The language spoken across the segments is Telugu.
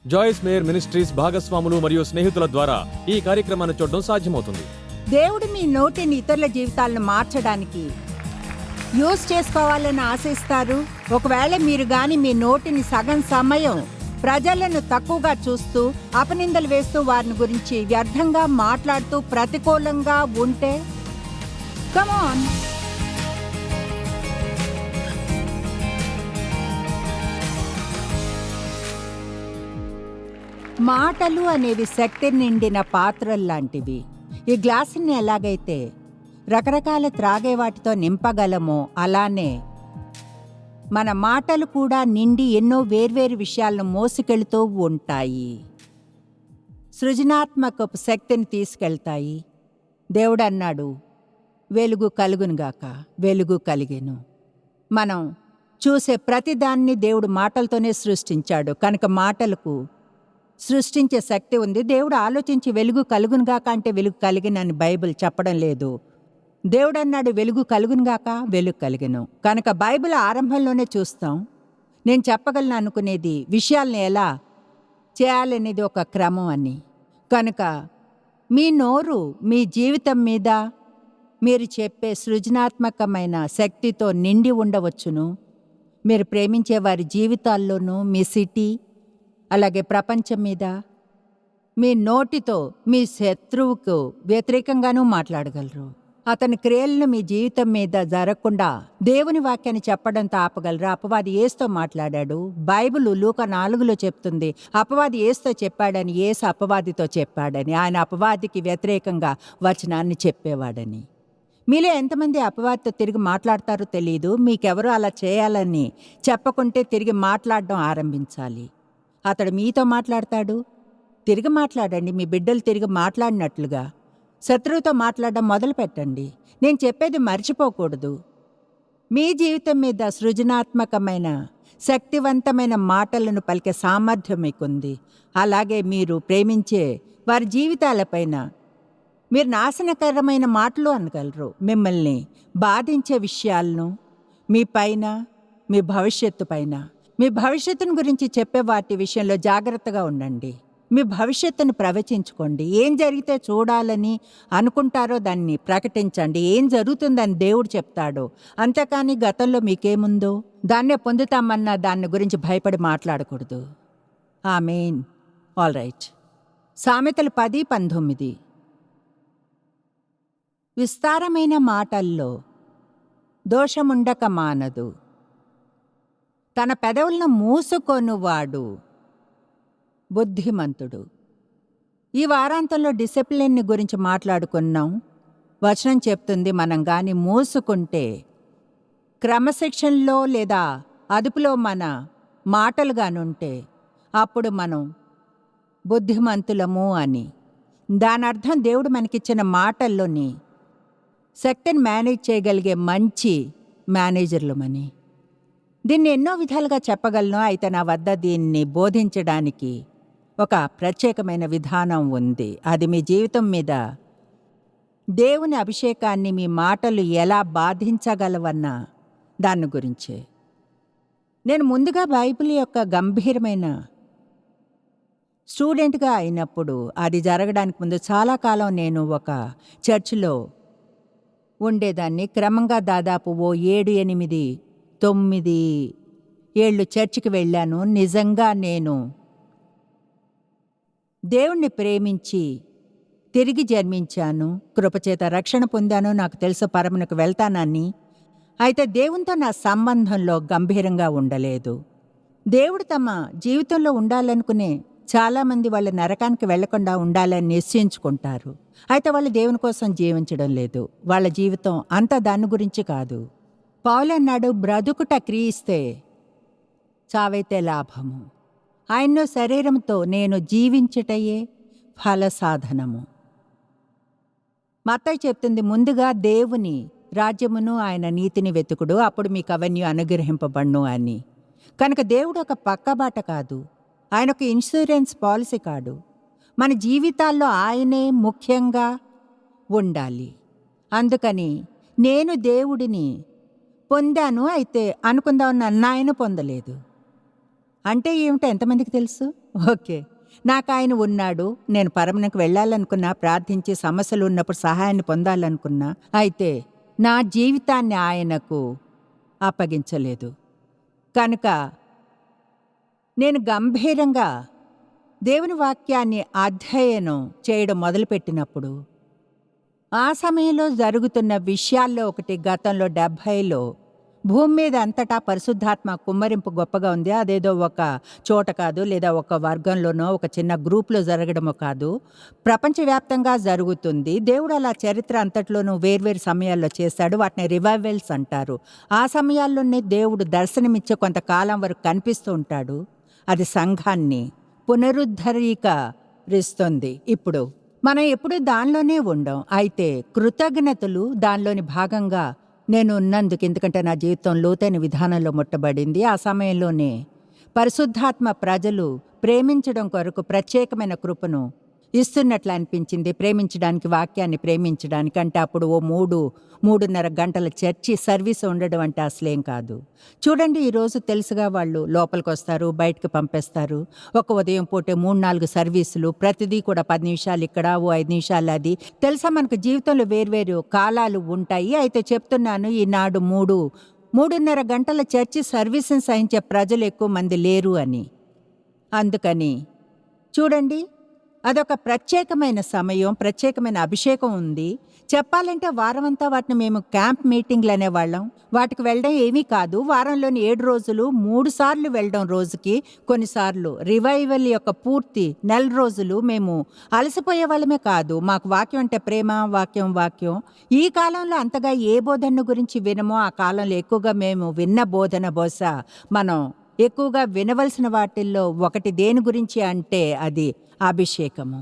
జాయిస్ మేయర్ మినిస్ట్రీస్ భాగస్వాములు మరియు స్నేహితుల ద్వారా ఈ కార్యక్రమాన్ని చూడడం సాధ్యమవుతుంది. దేవుడు మీ నోటిని ఇతరుల జీవితాలను మార్చడానికి యూజ్ చేసుకోవాలని ఆశిస్తారు. ఒకవేళ మీరు గాని మీ నోటిని సగం సమయం ప్రజలను తక్కువగా చూస్తూ, అపనిందలు వేస్తూ, వారిని గురించి వ్యర్థంగా మాట్లాడుతూ ప్రతికూలంగా ఉంటే, కమాన్, మాటలు అనేవి శక్తి నిండిన పాత్రల్లాంటివి. ఈ గ్లాసుని ఎలాగైతే రకరకాల త్రాగే వాటితో నింపగలమో, అలానే మన మాటలు కూడా నిండి ఎన్నో వేర్వేరు విషయాలను మోసుకెళ్తూ ఉంటాయి. సృజనాత్మకపు శక్తిని తీసుకెళ్తాయి. దేవుడు అన్నాడు, వెలుగు కలుగునుగాక, వెలుగు కలిగెను. మనం చూసే ప్రతిదాన్ని దేవుడు మాటలతోనే సృష్టించాడు. కనుక మాటలకు సృష్టించే శక్తి ఉంది. దేవుడు ఆలోచించి వెలుగు కలుగునుగాక అంటే వెలుగు కలిగినని బైబిల్ చెప్పడం లేదు. దేవుడు అన్నాడు, వెలుగు కలుగునుగాక, వెలుగు కలిగెను. కనుక బైబిల్ ఆరంభంలోనే చూస్తాం. నేను చెప్పగలను అనుకునేది విషయాల్ని ఎలా చేయాలనేది ఒక క్రమం అని. కనుక మీ నోరు మీ జీవితం మీద మీరు చెప్పే సృజనాత్మకమైన శక్తితో నిండి ఉండవచ్చును. మీరు ప్రేమించే వారి జీవితాల్లోనూ, మీ సిటీ, అలాగే ప్రపంచం మీద మీ నోటితో మీ శత్రువుకు వ్యతిరేకంగానూ మాట్లాడగలరు. అతని క్రియలను మీ జీవితం మీద జరగకుండా దేవుని వాక్యాన్ని చెప్పడంతో ఆపగలరు. అపవాది యేసుతో మాట్లాడాడు. బైబిల్ లూకా 4లో చెప్తుంది, అపవాది యేసుతో చెప్పాడని, యేసు అపవాదితో చెప్పాడని. ఆయన అపవాదికి వ్యతిరేకంగా వచనాన్ని చెప్పేవాడని. మీలో ఎంతమంది అపవాదితో తిరిగి మాట్లాడతారో తెలియదు. మీకెవరో అలా చేయాలని చెప్పకుంటే తిరిగి మాట్లాడడం ఆరంభించాలి. అతడు మీతో మాట్లాడతాడు, తిరిగి మాట్లాడండి. మీ బిడ్డలు తిరిగి మాట్లాడినట్లుగా శత్రువుతో మాట్లాడడం మొదలు పెట్టండి. నేను చెప్పేది మర్చిపోకూడదు. మీ జీవితం మీద సృజనాత్మకమైన శక్తివంతమైన మాటలను పలికే సామర్థ్యం మీకుంది. అలాగే మీరు ప్రేమించే వారి జీవితాలపైన మీరు నాశనకరమైన మాటలు అనగలరు. మిమ్మల్ని బాధించే విషయాలను మీ పైన, మీ భవిష్యత్తు పైన, మీ భవిష్యత్తును గురించి చెప్పే వాటి విషయంలో జాగ్రత్తగా ఉండండి. మీ భవిష్యత్తును ప్రవచించుకోండి. ఏం జరిగితే చూడాలని అనుకుంటారో దాన్ని ప్రకటించండి. ఏం జరుగుతుందని దేవుడు చెప్తాడో, అంతేకాని గతంలో మీకేముందో దాన్నే పొందుతామన్న దాన్ని గురించి భయపడి మాట్లాడకూడదు. ఆమేన్. All right. సామెతలు 10:19. విస్తారమైన మాటల్లో దోషముండక మానదు, తన పెదవులను మూసుకొనువాడు బుద్ధిమంతుడు. ఈ వారాంతంలో డిసిప్లిన్ని గురించి మాట్లాడుకున్నాం. వచనం చెప్తుంది, మనం గాని మూసుకుంటే, క్రమశిక్షణలో లేదా అదుపులో మన మాటలు గానుంటే, అప్పుడు మనం బుద్ధిమంతులము అని. దాని అర్థం దేవుడు మనకిచ్చిన మాటల్లోని శక్తిని మేనేజ్ చేయగలిగే మంచి మేనేజర్లమని. దీన్ని ఎన్నో విధాలుగా చెప్పగలను. అయితే నా వద్ద దీన్ని బోధించడానికి ఒక ప్రత్యేకమైన విధానం ఉంది. అది మీ జీవితం మీద దేవుని అభిషేకాన్ని, మీ మాటలు ఎలా బాధించగలవన్న దాని గురించే. నేను ముందుగా బైబిల్ యొక్క గంభీరమైన స్టూడెంట్గా అయినప్పుడు, అది జరగడానికి ముందు చాలా కాలం నేను ఒక చర్చిలో ఉండేదాన్ని. క్రమంగా దాదాపు 7, 8, 9 ఏళ్ళు చర్చికి వెళ్ళాను. నిజంగా నేను దేవుణ్ణి ప్రేమించి తిరిగి జన్మించాను. కృపచేత రక్షణ పొందాను. నాకు తెలుసు పరమునకు వెళ్తానని. అయితే దేవునితో నా సంబంధంలో గంభీరంగా ఉండలేదు. దేవుడు తమ జీవితంలో ఉండాలనుకునే చాలామంది వాళ్ళ నరకానికి వెళ్లకుండా ఉండాలని నిశ్చయించుకుంటారు. అయితే వాళ్ళు దేవుని కోసం జీవించడం లేదు. వాళ్ళ జీవితం అంతా దాని గురించి కాదు. పౌలు అన్నాడు, బ్రతుకుట క్రీస్తే, చావైతే లాభము. ఆయన్నో శరీరంతో నేను జీవించుటయే ఫల సాధనము. మత్తయి చెప్తుంది, ముందుగా దేవుని రాజ్యమును ఆయన నీతిని వెతుకుడు, అప్పుడు మీకు అవన్నీ అనుగ్రహింపబడును అని. కనుక దేవుడు ఒక పక్కబాట కాదు. ఆయన ఒక ఇన్సూరెన్స్ పాలసీ కాడు. మన జీవితాల్లో ఆయనే ముఖ్యంగా ఉండాలి. అందుకని నేను దేవుడిని పొందాను, అయితే అనుకుందాం నన్ను ఆయన పొందలేదు. అంటే ఏమిటో ఎంతమందికి తెలుసు? ఓకే. నాకు ఆయన ఉన్నాడు. నేను పరమునకు వెళ్ళాలనుకున్నా, ప్రార్థించి సమస్యలు ఉన్నప్పుడు సహాయాన్ని పొందాలనుకున్నా. అయితే నా జీవితాన్ని ఆయనకు అప్పగించలేదు. కనుక నేను గంభీరంగా దేవుని వాక్యాన్ని అధ్యయనం చేయడం మొదలుపెట్టినప్పుడు, ఆ సమయంలో జరుగుతున్న విషయాల్లో ఒకటి, గతంలో 70లో భూమి మీద అంతటా పరిశుద్ధాత్మ కుమ్మరింపు గొప్పగా ఉంది. అదేదో ఒక చోట కాదు, లేదా ఒక వర్గంలోనో ఒక చిన్న గ్రూప్లో జరగడమో కాదు, ప్రపంచవ్యాప్తంగా జరుగుతుంది. దేవుడు అలా చరిత్ర అంతట్లోనూ వేర్వేరు సమయాల్లో చేశాడు. వాటిని రివైవల్స్ అంటారు. ఆ సమయాల్లోనే దేవుడు దర్శనమిచ్చే కొంతకాలం వరకు కనిపిస్తూ ఉంటాడు. అది సంఘాన్ని పునరుద్ధరీకరిస్తుంది. ఇప్పుడు మనం ఎప్పుడూ దానిలోనే ఉండం. అయితే కృతజ్ఞతలు దానిలోని భాగంగా నేను ఉన్నందుకు, ఎందుకంటే నా జీవితం లోతైన విధానంలో ముట్టబడింది. ఆ సమయంలోనే పరిశుద్ధాత్మ ప్రజలు ప్రేమించడం కొరకు ప్రత్యేకమైన కృపను ఇస్తున్నట్లు అనిపించింది. ప్రేమించడానికి, వాక్యాన్ని ప్రేమించడానికి. అంటే అప్పుడు ఓ 3-3:30 గంటల చర్చి సర్వీస్ ఉండడం అంటే అసలేం కాదు. చూడండి, ఈరోజు తెలుసుగా, వాళ్ళు లోపలికి వస్తారు, బయటకు పంపేస్తారు. ఒక ఉదయం పూటే 3-4 సర్వీసులు, ప్రతిదీ కూడా 10 నిమిషాలు ఇక్కడ, ఓ 5 నిమిషాలు అది. తెలుసా, మనకు జీవితంలో వేర్వేరు కాలాలు ఉంటాయి. అయితే చెప్తున్నాను, ఈనాడు 3-3:30 గంటల చర్చి సర్వీస్ని సహించే ప్రజలు ఎక్కువ మంది లేరు అని. అందుకని చూడండి, అదొక ప్రత్యేకమైన సమయం, ప్రత్యేకమైన అభిషేకం ఉంది. చెప్పాలంటే వారమంతా వాటిని మేము క్యాంప్ మీటింగ్లు అనేవాళ్ళం. వాటికి వెళ్ళడం ఏమీ కాదు. వారంలోని 7 రోజులు 3 సార్లు వెళ్ళడం రోజుకి. కొన్నిసార్లు రివైవల్ యొక్క పూర్తి నెల రోజులు మేము అలసిపోయే వాళ్ళమే కాదు. మాకు వాక్యం అంటే ప్రేమ, వాక్యం. ఈ కాలంలో అంతగా ఏ బోధన గురించి వినమో, ఆ కాలంలో ఎక్కువగా మేము విన్న బోధన బహుశా మనం ఎక్కువగా వినవలసిన వాటిల్లో ఒకటి దేని గురించి అంటే అది అభిషేకము.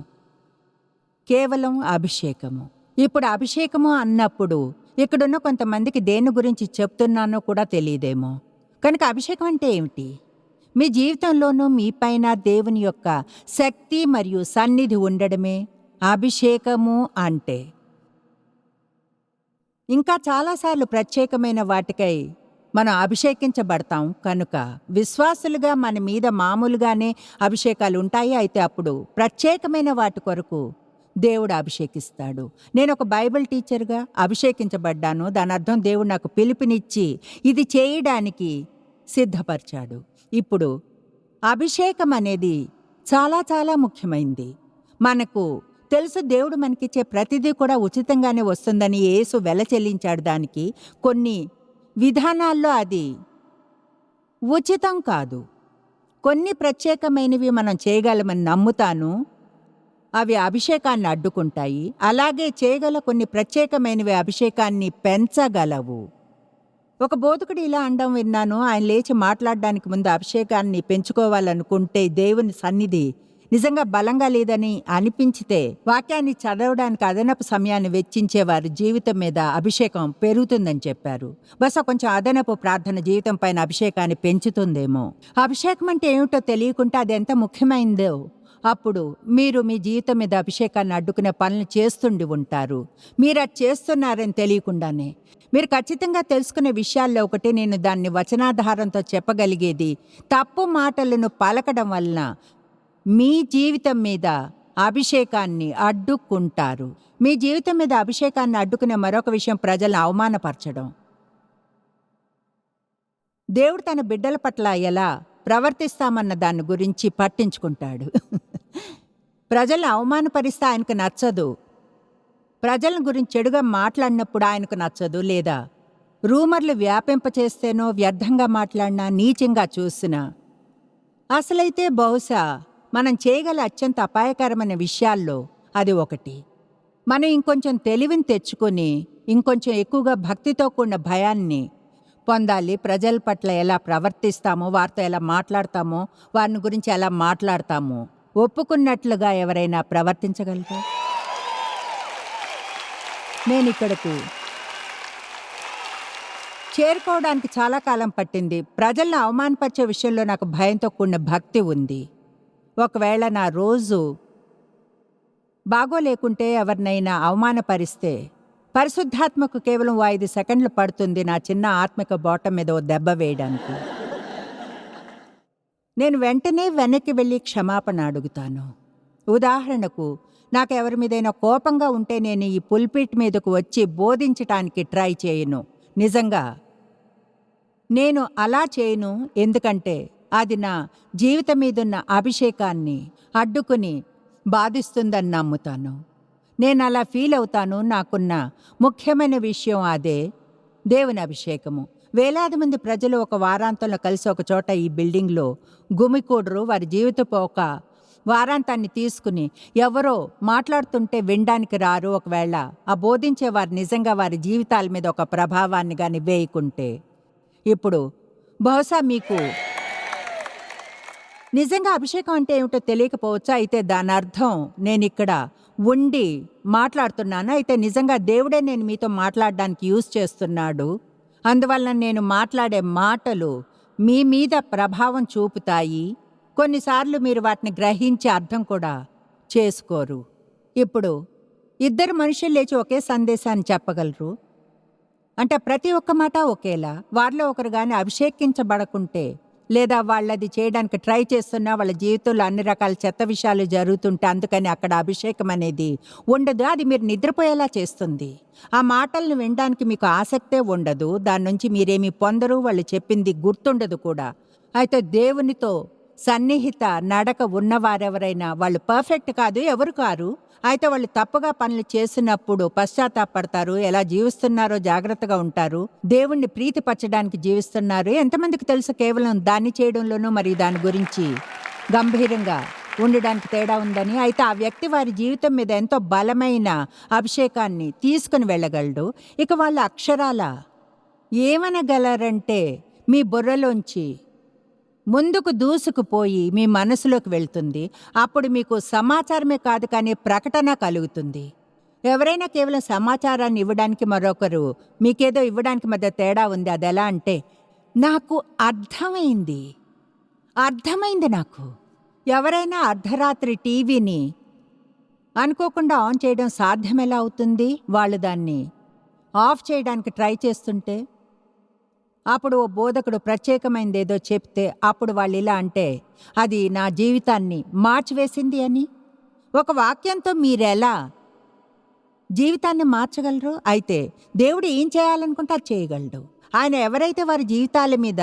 కేవలం అభిషేకము. ఇప్పుడు అభిషేకము అన్నప్పుడు ఇక్కడున్న కొంతమందికి దేని గురించి చెప్తున్నానో కూడా తెలియదేమో. కనుక అభిషేకం అంటే ఏమిటి? మీ జీవితంలోనూ మీ పైన దేవుని యొక్క శక్తి మరియు సన్నిధి ఉండడమే అభిషేకము అంటే. ఇంకా చాలాసార్లు ప్రత్యేకమైన వాటికై మనం అభిషేకించబడతాం. కనుక విశ్వాసులుగా మన మీద మామూలుగానే అభిషేకాలు ఉంటాయి. అయితే అప్పుడు ప్రత్యేకమైన వాటి కొరకు దేవుడు అభిషేకిస్తాడు. నేను ఒక బైబిల్ టీచర్గా అభిషేకించబడ్డాను. దాని అర్థం దేవుడు నాకు పిలుపునిచ్చి ఇది చేయడానికి సిద్ధపరిచాడు. ఇప్పుడు అభిషేకం అనేది చాలా చాలా ముఖ్యమైంది. మనకు తెలుసు, దేవుడు మనకిచ్చే ప్రతిదీ కూడా ఉచితంగానే వస్తుందని. యేసు వెల చెల్లించాడు దానికి. కొన్ని విధానాల్లో అది ఉచితం కాదు. కొన్ని ప్రత్యేకమైనవి మనం చేయగలమని నమ్ముతాను. అవి అభిషేకాన్ని అడ్డుకుంటాయి. అలాగే చేయగల కొన్ని ప్రత్యేకమైనవి అభిషేకాన్ని పెంచగలవు. ఒక బోధకుడు ఇలా అనడం విన్నాను. ఆయన లేచి మాట్లాడడానికి ముందు అభిషేకాన్ని పెంచుకోవాలనుకుంటే, దేవుని సన్నిధి నిజంగా బలంగా లేదని అనిపించితే, వాక్యాన్ని చదవడానికి అదనపు సమయాన్ని వెచ్చించేవారి జీవితం మీద అభిషేకం పెరుగుతుందని చెప్పారు. బహుశా కొంచెం అదనపు ప్రార్థన జీవితం పైన అభిషేకాన్ని పెంచుతుందేమో. అభిషేకం అంటే ఏమిటో తెలియకుంటే అది ఎంత ముఖ్యమైందో అప్పుడు మీరు మీ జీవితం మీద అభిషేకాన్ని అడ్డుకునే పనులు చేస్తుండి ఉంటారు. మీరు అది చేస్తున్నారని తెలియకుండానే. మీరు ఖచ్చితంగా తెలుసుకునే విషయాల్లో ఒకటి, నేను దాన్ని వచనాధారంతో చెప్పగలిగేది, తప్పు మాటలను పలకడం వలన మీ జీవితం మీద అభిషేకాన్ని అడ్డుకుంటారు. మీ జీవితం మీద అభిషేకాన్ని అడ్డుకునే మరొక విషయం ప్రజలను అవమానపరచడం. దేవుడు తన బిడ్డల పట్ల ఎలా ప్రవర్తిస్తామన్న దాని గురించి పట్టించుకుంటాడు. ప్రజలను అవమానపరిస్తే ఆయనకు నచ్చదు. ప్రజల గురించి చెడుగా మాట్లాడినప్పుడు ఆయనకు నచ్చదు. లేదా రూమర్లు వ్యాపింపచేస్తేనో, వ్యర్థంగా మాట్లాడినా, నీచంగా చూసినా. అసలైతే బహుశా మనం చేయగల అత్యంత అపాయకరమైన విషయాల్లో అది ఒకటి. మనం ఇంకొంచెం తెలివిని తెచ్చుకొని ఇంకొంచెం ఎక్కువగా భక్తితో కూడిన భయాన్ని పొందాలి. ప్రజల పట్ల ఎలా ప్రవర్తిస్తామో, వారితో ఎలా మాట్లాడతామో, వారిని గురించి ఎలా మాట్లాడతామో ఒప్పుకున్నట్లుగా ఎవరైనా ప్రవర్తించగలరా? నేను ఇక్కడకు చేరుకోవడానికి చాలా కాలం పట్టింది. ప్రజలను అవమానపరిచే విషయంలో నాకు భయంతో కూడిన భక్తి ఉంది. ఒకవేళ నా రోజు బాగోలేకుంటే, ఎవరినైనా అవమానపరిస్తే, పరిశుద్ధాత్మకు కేవలం 5 సెకండ్లు పడుతుంది నా చిన్న ఆత్మిక బోటం మీద ఓ దెబ్బ వేయడానికి. నేను వెంటనే వెనక్కి వెళ్ళి క్షమాపణ అడుగుతాను. ఉదాహరణకు, నాకెవరి మీదైనా కోపంగా ఉంటే నేను ఈ పుల్పిట్ మీదకు వచ్చి బోధించటానికి ట్రై చేయను. నిజంగా నేను అలా చేయను, ఎందుకంటే అది నా జీవితం మీదున్న అభిషేకాన్ని అడ్డుకుని బాధిస్తుందని నమ్ముతాను. నేను అలా ఫీల్ అవుతాను. నాకున్న ముఖ్యమైన విషయం అదే, దేవుని అభిషేకము. వేలాది మంది ప్రజలు ఒక వారాంతంలో కలిసి ఒక చోట ఈ బిల్డింగ్లో గుమికూడరు. వారి జీవితపు ఒక వారాంతాన్ని తీసుకుని ఎవరో మాట్లాడుతుంటే వినడానికి రారు. ఒకవేళ ఆ బోధించేవారు నిజంగా వారి జీవితాల మీద ఒక ప్రభావాన్ని కానీ వేయకుంటే. ఇప్పుడు బహుశా మీకు నిజంగా అభిషేకం అంటే ఏమిటో తెలియకపోవచ్చు. అయితే దాని అర్థం నేనిక్కడ ఉండి మాట్లాడుతున్నాను. అయితే నిజంగా దేవుడే నేను మీతో మాట్లాడడానికి యూజ్ చేస్తున్నాడు. అందువల్ల నేను మాట్లాడే మాటలు మీ మీద ప్రభావం చూపుతాయి. కొన్నిసార్లు మీరు వాటిని గ్రహించి అర్థం కూడా చేసుకోరు. ఇప్పుడు ఇద్దరు మనుషులు లేచి ఒకే సందేశాన్ని చెప్పగలరు. అంటే ప్రతి ఒక్క మాట ఒకేలా. వారిలో ఒకరు గాని అభిషేకించబడకుంటే, లేదా వాళ్ళది చేయడానికి ట్రై చేస్తున్నా వాళ్ళ జీవితంలో అన్ని రకాల చెత్త విషయాలు జరుగుతుంటే, అందుకని అక్కడ అభిషేకం అనేది ఉండదు. అది మీరు నిద్రపోయేలా చేస్తుంది. ఆ మాటలను వినడానికి మీకు ఆసక్తే ఉండదు. దాని నుంచి మీరేమీ పొందరు. వాళ్ళు చెప్పింది గుర్తుండదు కూడా. అయితే దేవునితో సన్నిహిత నడక ఉన్నవారెవరైనా వాళ్ళు పర్ఫెక్ట్ కాదు, ఎవరు కారు. అయితే వాళ్ళు తప్పుగా పనులు చేసినప్పుడు పశ్చాత్తాపడతారు. ఎలా జీవిస్తున్నారో జాగ్రత్తగా ఉంటారు. దేవుణ్ణి ప్రీతిపరచడానికి జీవిస్తున్నారు. ఎంతమందికి తెలుసు కేవలం దాన్ని చేయడంలోనూ మరియు దాని గురించి గంభీరంగా ఉండడానికి తేడా ఉందని. అయితే ఆ వ్యక్తి వారి జీవితం మీద ఎంతో బలమైన అభిషేకాన్ని తీసుకుని వెళ్ళగలడు. ఇక వాళ్ళ అక్షరాల ఏమనగలరంటే, మీ బుర్రలోంచి ముందుకు దూసుకుపోయి మీ మనసులోకి వెళ్తుంది. అప్పుడు మీకు సమాచారమే కాదు కానీ ప్రకటన కలుగుతుంది. ఎవరైనా కేవలం సమాచారాన్ని ఇవ్వడానికి, మరొకరు మీకేదో ఇవ్వడానికి మధ్య తేడా ఉంది. అది ఎలా అంటే, నాకు అర్థమైంది నాకు. ఎవరైనా అర్ధరాత్రి టీవీని అనుకోకుండా ఆన్ చేయడం సాధ్యం ఎలా అవుతుంది? వాళ్ళు దాన్ని ఆఫ్ చేయడానికి ట్రై చేస్తుంటే, అప్పుడు ఓ బోధకుడు ప్రత్యేకమైనదేదో చెప్తే, అప్పుడు వాళ్ళు ఇలా అంటే, అది నా జీవితాన్ని మార్చివేసింది అని. ఒక వాక్యంతో మీరెలా జీవితాన్ని మార్చగలరు? అయితే దేవుడు ఏం చేయాలనుకుంటే అది చేయగలడు. ఆయన ఎవరైతే వారి జీవితాల మీద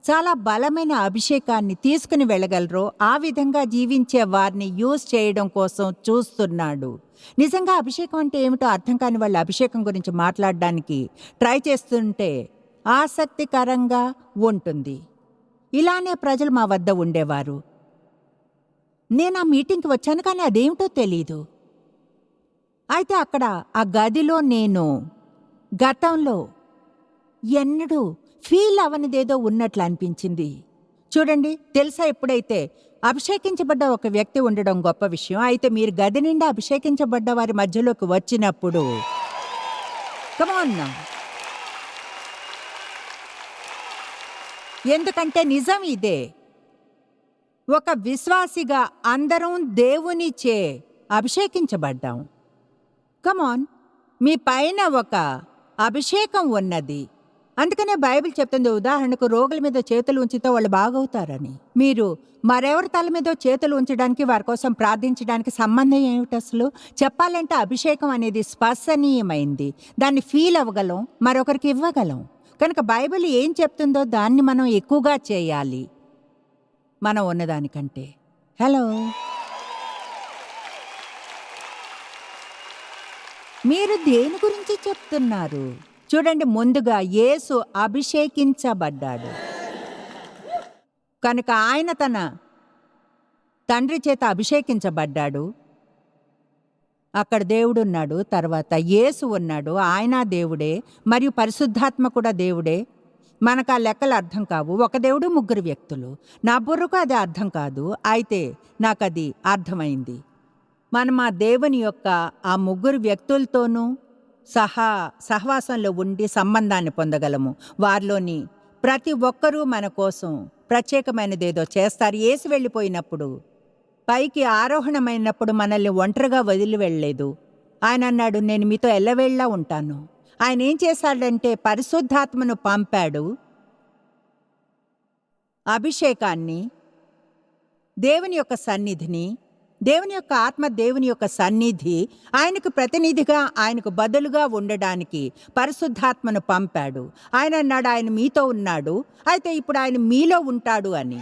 చాలా బలమైన అభిషేకాన్ని తీసుకుని వెళ్ళగలరో ఆ విధంగా జీవించే వారిని యూజ్ చేయడం కోసం చూస్తున్నాడు. నిజంగా అభిషేకం అంటే ఏమిటో అర్థం కాని వాళ్ళు అభిషేకం గురించి మాట్లాడడానికి ట్రై చేస్తుంటే ఆసక్తికరంగా ఉంటుంది. ఇలానే ప్రజలు మా వద్ద ఉండేవారు. నేను ఆ మీటింగ్కి వచ్చాను కానీ అదేమిటో తెలీదు. అయితే అక్కడ ఆ గదిలో నేను గతంలో ఎన్నడూ ఫీల్ అవనిదేదో ఉన్నట్లు అనిపించింది. చూడండి, తెలుసా, ఎప్పుడైతే అభిషేకించబడ్డ ఒక వ్యక్తి ఉండడం గొప్ప విషయం. అయితే మీరు గది నిండా అభిషేకించబడ్డ వారి మధ్యలోకి వచ్చినప్పుడు, కమాన్, ఎందుకంటే నిజం ఇదే. ఒక విశ్వాసిగా అందరం దేవునిచే అభిషేకించబడ్డాం. కమాన్, మీ పైన ఒక అభిషేకం ఉన్నది. అందుకనే బైబిల్ చెప్తుంది, ఉదాహరణకు రోగుల మీద చేతులు ఉంచితే వాళ్ళు బాగవుతారని. మీరు మరెవరి తల మీద చేతులు ఉంచడానికి, వారి కోసం ప్రార్థించడానికి సంబంధం ఏమిటి అసలు? చెప్పాలంటే అభిషేకం అనేది స్పర్శనీయమైంది. దాన్ని ఫీల్ అవ్వగలం, మరొకరికి ఇవ్వగలం. కనుక బైబిల్ ఏం చెప్తుందో దాన్ని మనం ఎక్కువగా చేయాలి మనం ఉన్నదానికంటే. హలో, మీరు దేని గురించి చెప్తున్నారు? చూడండి, ముందుగా యేసు అభిషేకించబడ్డాడు కనుక ఆయన తన తండ్రి చేత అభిషేకించబడ్డాడు. అక్కడ దేవుడున్నాడు, తర్వాత యేసు ఉన్నాడు, ఆయన దేవుడే, మరియు పరిశుద్ధాత్మ కూడా దేవుడే. మనకు ఆ లెక్కలు అర్థం కావు. ఒక దేవుడు, ముగ్గురు వ్యక్తులు. నా బుర్రకు అది అర్థం కాదు, అయితే నాకది అర్థమైంది. మనం ఆ దేవుని యొక్క ఆ ముగ్గురు వ్యక్తులతోనూ సహవాసంలో ఉండి సంబంధాన్ని పొందగలము. వారిలోని ప్రతి ఒక్కరూ మన కోసం ప్రత్యేకమైనదేదో చేస్తారు. యేసు వెళ్ళిపోయినప్పుడు, పైకి ఆరోహణమైనప్పుడు మనల్ని ఒంటరిగా వదిలి వెళ్ళలేదు. ఆయన అన్నాడు, నేను మీతో ఎల్లవేళలా ఉంటాను. ఆయన ఏం చేశాడంటే పరిశుద్ధాత్మను పంపాడు. అభిషేకాన్ని, దేవుని యొక్క సన్నిధిని, దేవుని యొక్క ఆత్మ, దేవుని యొక్క సన్నిధి ఆయనకు ప్రతినిధిగా, ఆయనకు బదులుగా ఉండడానికి పరిశుద్ధాత్మను పంపాడు. ఆయన అన్నాడు, ఆయన మీతో ఉన్నాడు, అయితే ఇప్పుడు ఆయన మీలో ఉంటాడు అని.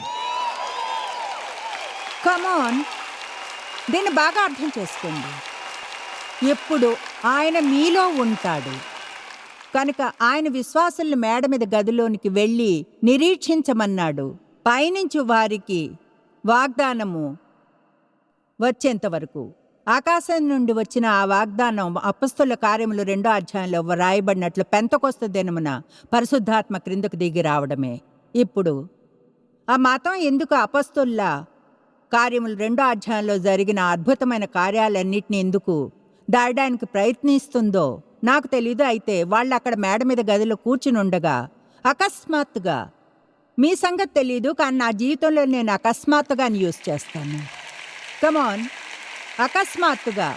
కమాన్, దీన్ని బాగా అర్థం చేసుకోండి. ఎప్పుడు ఆయన మీలో ఉంటాడు కనుక ఆయన విశ్వాసుల్ని మేడ మీద గదిలోనికి వెళ్ళి నిరీక్షించమన్నాడు. పైనుంచి వారికి వాగ్దానము వచ్చేంత వరకు. ఆకాశం నుండి వచ్చిన ఆ వాగ్దానం అపొస్తలుల కార్యములు 2వ అధ్యాయంలో రాయబడినట్లు పెంతెకొస్తు దినమున పరిశుద్ధాత్మ క్రిందకు దిగి రావడమే. ఇప్పుడు ఆ మతం ఎందుకు అపొస్తలుల కార్యములు 2వ అధ్యాయంలో జరిగిన అద్భుతమైన కార్యాలన్నింటినీ ఎందుకు దాయడానికి ప్రయత్నిస్తుందో నాకు తెలీదు. అయితే వాళ్ళు అక్కడ మేడ మీద గదిలో కూర్చుని ఉండగా అకస్మాత్తుగా, మీ సంగతి తెలీదు కానీ నా జీవితంలో నేను అకస్మాత్తుగా యూస్ చేస్తాను. కమాన్, అకస్మాత్తుగా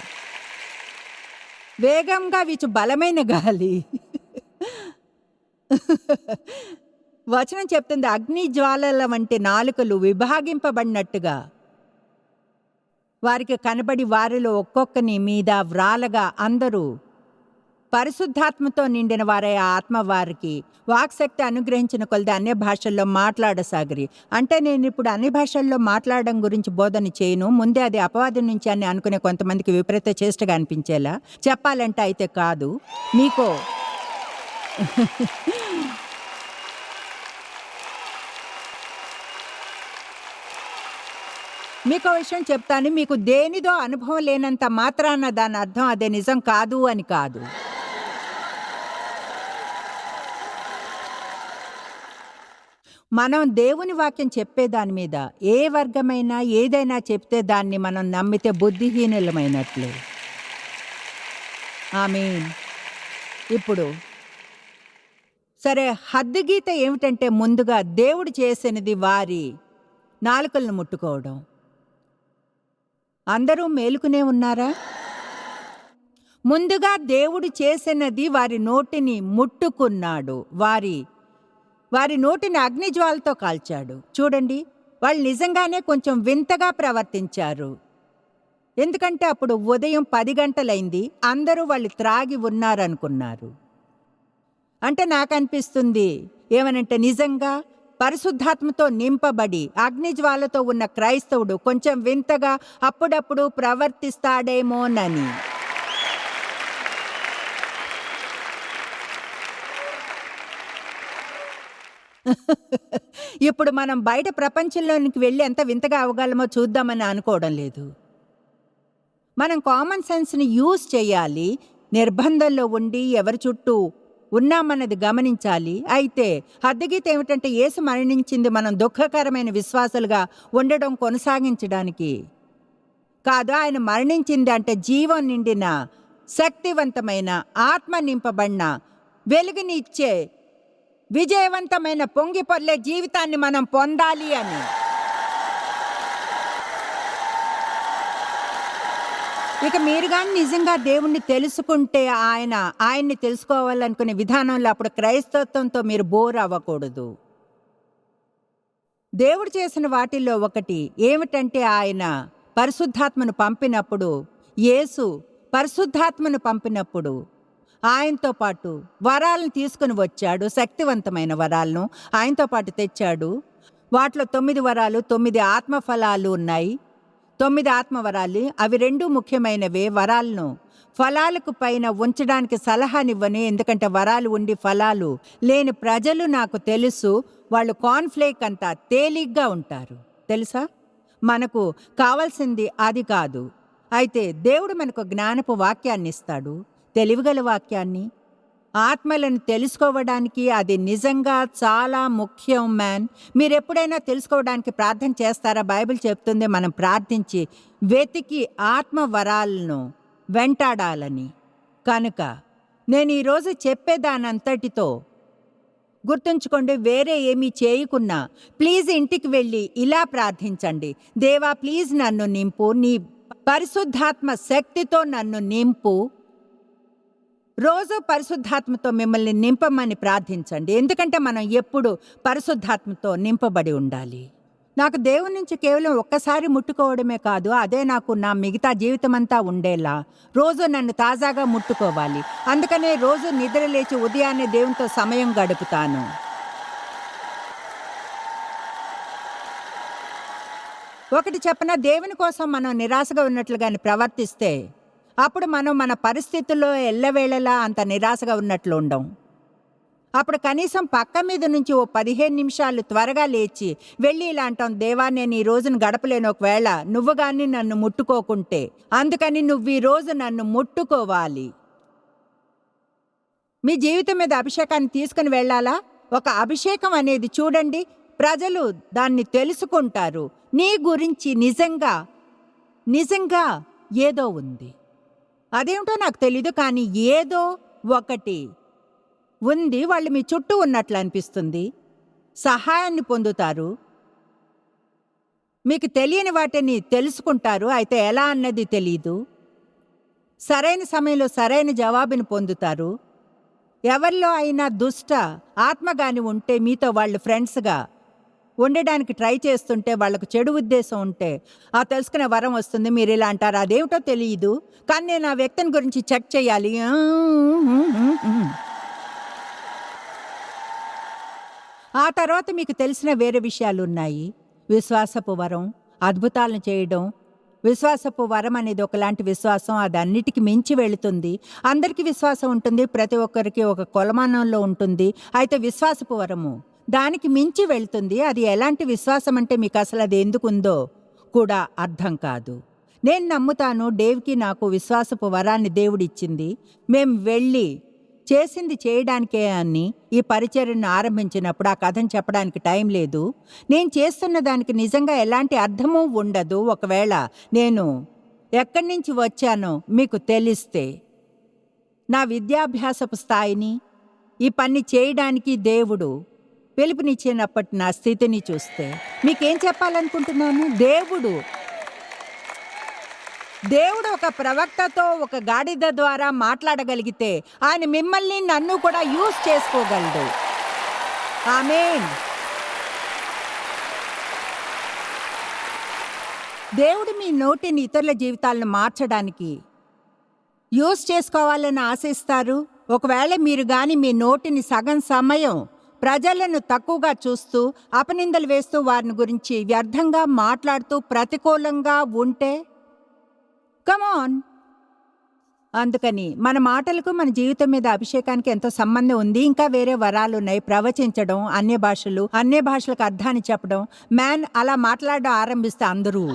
వేగంగా వీచు బలమైన గాలి వచనం చెప్తుంది, అగ్ని జ్వాలల వంటి నాలుకలు విభాగింపబడినట్టుగా వారికి కనబడి వారిలో ఒక్కొక్కని మీద వ్రాలగా అందరూ పరిశుద్ధాత్మతో నిండిన వారే ఆ ఆత్మ వారికి వాక్శక్తి అనుగ్రహించిన కొలది అన్య భాషల్లో మాట్లాడసాగిరి. అంటే నేను ఇప్పుడు అన్ని భాషల్లో మాట్లాడడం గురించి బోధన చేయను. ముందే అది అపవాదం నుంచి అని అనుకునే కొంతమందికి విపరీత చేష్టగా అనిపించేలా చెప్పాలంటే అయితే కాదు. మీకో మీకో విషయం చెప్తాను. మీకు దేనిదో అనుభవం లేనంత మాత్రాన దాని అర్థం అదే నిజం కాదు అని కాదు. మనం దేవుని వాక్యం చెప్పేదాని మీద ఏ వర్గమైనా ఏదైనా చెప్తే దాన్ని మనం నమ్మితే బుద్ధిహీనులమైనట్లే. ఆమేన్. ఇప్పుడు సరే, హద్దు గీత ఏమిటంటే ముందుగా దేవుడు చేసినది వారి నాలుకలను ముట్టుకోవడం. అందరూ మేలుకునే ఉన్నారా? ముందుగా దేవుడు చేసినది వారి నోటిని ముట్టుకున్నాడు. వారి నోటిని అగ్నిజ్వాలతో కాల్చాడు. చూడండి, వాళ్ళు నిజంగానే కొంచెం వింతగా ప్రవర్తించారు. ఎందుకంటే అప్పుడు ఉదయం 10 గంటలైంది. అందరూ వాళ్ళు త్రాగి ఉన్నారనుకున్నారు. అంటే నాకు అనిపిస్తుంది ఏమనంటే, నిజంగా పరిశుద్ధాత్మతో నింపబడి అగ్నిజ్వాలతో ఉన్న క్రైస్తవుడు కొంచెం వింతగా అప్పుడప్పుడు ప్రవర్తిస్తాడేమోనని. ఇప్పుడు మనం బయట ప్రపంచంలోనికి వెళ్ళి ఎంత వింతగా అవగలమో చూద్దామని అనుకోవడం లేదు. మనం కామన్ సెన్స్ని యూజ్ చేయాలి. నిర్బంధంలో ఉండి ఎవరి చుట్టూ ఉన్నామన్నది గమనించాలి. అయితే హద్దుగీత ఏమిటంటే, యేసు మరణించింది మనం దుఃఖకరమైన విశ్వాసులుగా ఉండడం కొనసాగించడానికి కాదు. ఆయన మరణించింది అంటే జీవం నిండిన, శక్తివంతమైన, ఆత్మ నింపబడిన, వెలుగుని ఇచ్చే, విజయవంతమైన, పొంగి పొర్లే జీవితాన్ని మనం పొందాలి అని. ఇక మీరు కానీ నిజంగా దేవుణ్ణి తెలుసుకుంటే, ఆయన్ని తెలుసుకోవాలనుకునే విధానంలో అప్పుడు క్రైస్తత్వంతో మీరు బోర్ అవ్వకూడదు. దేవుడు చేసిన వాటిల్లో ఒకటి ఏమిటంటే, ఆయన పరిశుద్ధాత్మను పంపినప్పుడు, యేసు పరిశుద్ధాత్మను పంపినప్పుడు ఆయనతో పాటు వరాలను తీసుకుని వచ్చాడు. శక్తివంతమైన వరాలను ఆయనతో పాటు తెచ్చాడు. వాటిలో 9 వరాలు, 9 ఆత్మఫలాలు ఉన్నాయి. 9 ఆత్మవరాలు. అవి 2 ముఖ్యమైనవే. వరాలను ఫలాలకు పైన ఉంచడానికి సలహానివ్వను, ఎందుకంటే వరాలు ఉండి ఫలాలు లేని ప్రజలు నాకు తెలుసు. వాళ్ళు కాన్ఫ్లేక్ అంతా తేలిగ్గా ఉంటారు. తెలుసా? మనకు కావాల్సింది అది కాదు. అయితే దేవుడు మనకు జ్ఞానపు వాక్యాన్ని ఇస్తాడు, తెలివిగల వాక్యాన్ని. ఆత్మలను తెలుసుకోవడానికి అది నిజంగా చాలా ముఖ్యం. మీరెప్పుడైనా తెలుసుకోవడానికి ప్రార్థన చేస్తారా? బైబిల్ చెప్తుంది మనం ప్రార్థించి వెతికి ఆత్మ వరాలను వెంటాడాలని. కనుక నేను ఈరోజు చెప్పేదానంతటితో గుర్తుంచుకోండి, వేరే ఏమీ చేయకున్నా ప్లీజ్ ఇంటికి వెళ్ళి ఇలా ప్రార్థించండి, దేవా ప్లీజ్ నన్ను నింపు, నీ పరిశుద్ధాత్మ శక్తితో నన్ను నింపు. రోజు పరిశుద్ధాత్మతో మిమ్మల్ని నింపమని ప్రార్థించండి. ఎందుకంటే మనం ఎప్పుడు పరిశుద్ధాత్మతో నింపబడి ఉండాలి. నాకు దేవుని నుంచి కేవలం ఒక్కసారి ముట్టుకోవడమే కాదు, అదే నాకు నా మిగతా జీవితమంతా ఉండేలా రోజు నన్ను తాజాగా ముట్టుకోవాలి. అందుకనే రోజు నిద్ర లేచి ఉదయాన్నే దేవునితో సమయం గడుపుతాను. ఒకటి చెప్పనా, దేవుని కోసం మనం నిరాశగా ఉన్నట్లుగాని ప్రవర్తిస్తే అప్పుడు మనం మన పరిస్థితుల్లో ఎల్లవేళలా అంత నిరాశగా ఉన్నట్లు ఉండం. అప్పుడు కనీసం పక్క మీద నుంచి ఓ 15 నిమిషాలు త్వరగా లేచి వెళ్ళి ఇలా అంటాం, దేవా నేను ఈ రోజును గడపలేను, ఒకవేళ నువ్వు కానీ నన్ను ముట్టుకోకుంటే, అందుకని నువ్వు ఈ రోజు నన్ను ముట్టుకోవాలి. మీ జీవితం మీద అభిషేకాన్ని తీసుకుని వెళ్ళాలా? ఒక అభిషేకం అనేది చూడండి, ప్రజలు దాన్ని తెలుసుకుంటారు. నీ గురించి నిజంగా ఏదో ఉంది. అదేమిటో నాకు తెలీదు, కానీ ఏదో ఒకటి ఉంది. వాళ్ళు మీ చుట్టూ ఉన్నట్లు అనిపిస్తుంది. సహాయాన్ని పొందుతారు. మీకు తెలియని వాటిని తెలుసుకుంటారు. అయితే ఎలా అన్నది తెలీదు. సరైన సమయంలో సరైన జవాబుని పొందుతారు. ఎవరిలో అయినా దుష్ట ఆత్మగాని ఉంటే మీతో వాళ్ళు ఫ్రెండ్స్గా ఉండడానికి ట్రై చేస్తుంటే, వాళ్ళకు చెడు ఉద్దేశం ఉంటే ఆ తెలుసుకునే వరం వస్తుంది. మీరు ఇలా అంటారు, అదేమిటో తెలియదు, కానీ నేను ఆ వ్యక్తిని గురించి చెక్ చేయాలి. ఆ తర్వాత మీకు తెలిసిన వేరే విషయాలు ఉన్నాయి. విశ్వాసపు వరం, అద్భుతాలను చేయడం. విశ్వాసపు వరం అనేది ఒకలాంటి విశ్వాసం, అది అన్నిటికీ మించి వెళుతుంది. అందరికీ విశ్వాసం ఉంటుంది, ప్రతి ఒక్కరికి ఒక కొలమానంలో ఉంటుంది. అయితే విశ్వాసపు వరము దానికి మించి వెళ్తుంది. అది ఎలాంటి విశ్వాసం అంటే మీకు అసలు అది ఎందుకుందో కూడా అర్థం కాదు. నేను నమ్ముతాను, డేవ్కి నాకు విశ్వాసపు వరాన్ని దేవుడిచ్చింది. మేం వెళ్ళి చేసింది చేయడానికే అని ఈ పరిచర్యను ఆరంభించినప్పుడు ఆ కథను చెప్పడానికి టైం లేదు. నేను చేస్తున్న దానికి నిజంగా ఎలాంటి అర్థమూ ఉండదు. ఒకవేళ నేను ఎక్కడి నుంచి వచ్చానో మీకు తెలిస్తే, నా విద్యాభ్యాసపు స్థాయిని ఈ పని చేయడానికి దేవుడు పిలుపునిచ్చినప్పటి నా స్థితిని చూస్తే మీకేం చెప్పాలనుకుంటున్నాను? దేవుడు ఒక ప్రవక్తతో ఒక గాడిద ద్వారా మాట్లాడగలిగితే ఆయన మిమ్మల్ని నన్ను కూడా యూజ్ చేసుకోగలడు. ఆమేన్. దేవుడు మీ నోటిని ఇతరుల జీవితాలను మార్చడానికి యూజ్ చేసుకోవాలని ఆశిస్తారు. ఒకవేళ మీరు గాని మీ నోటిని సగం సమయం ప్రజలను తక్కువగా చూస్తూ, అపనిందలు వేస్తూ, వారిని గురించి వ్యర్థంగా మాట్లాడుతూ ప్రతికూలంగా ఉంటే, కమాన్. అందుకని మన మాటలకు మన జీవితం మీద అభిషేకానికి ఎంతో సంబంధం ఉంది. ఇంకా వేరే వరాలు ఉన్నాయి. ప్రవచించడం, అన్య భాషలకు అర్థాన్ని చెప్పడం. మ్యాన్ అలా మాట్లాడడం ఆరంభిస్తే అందరూ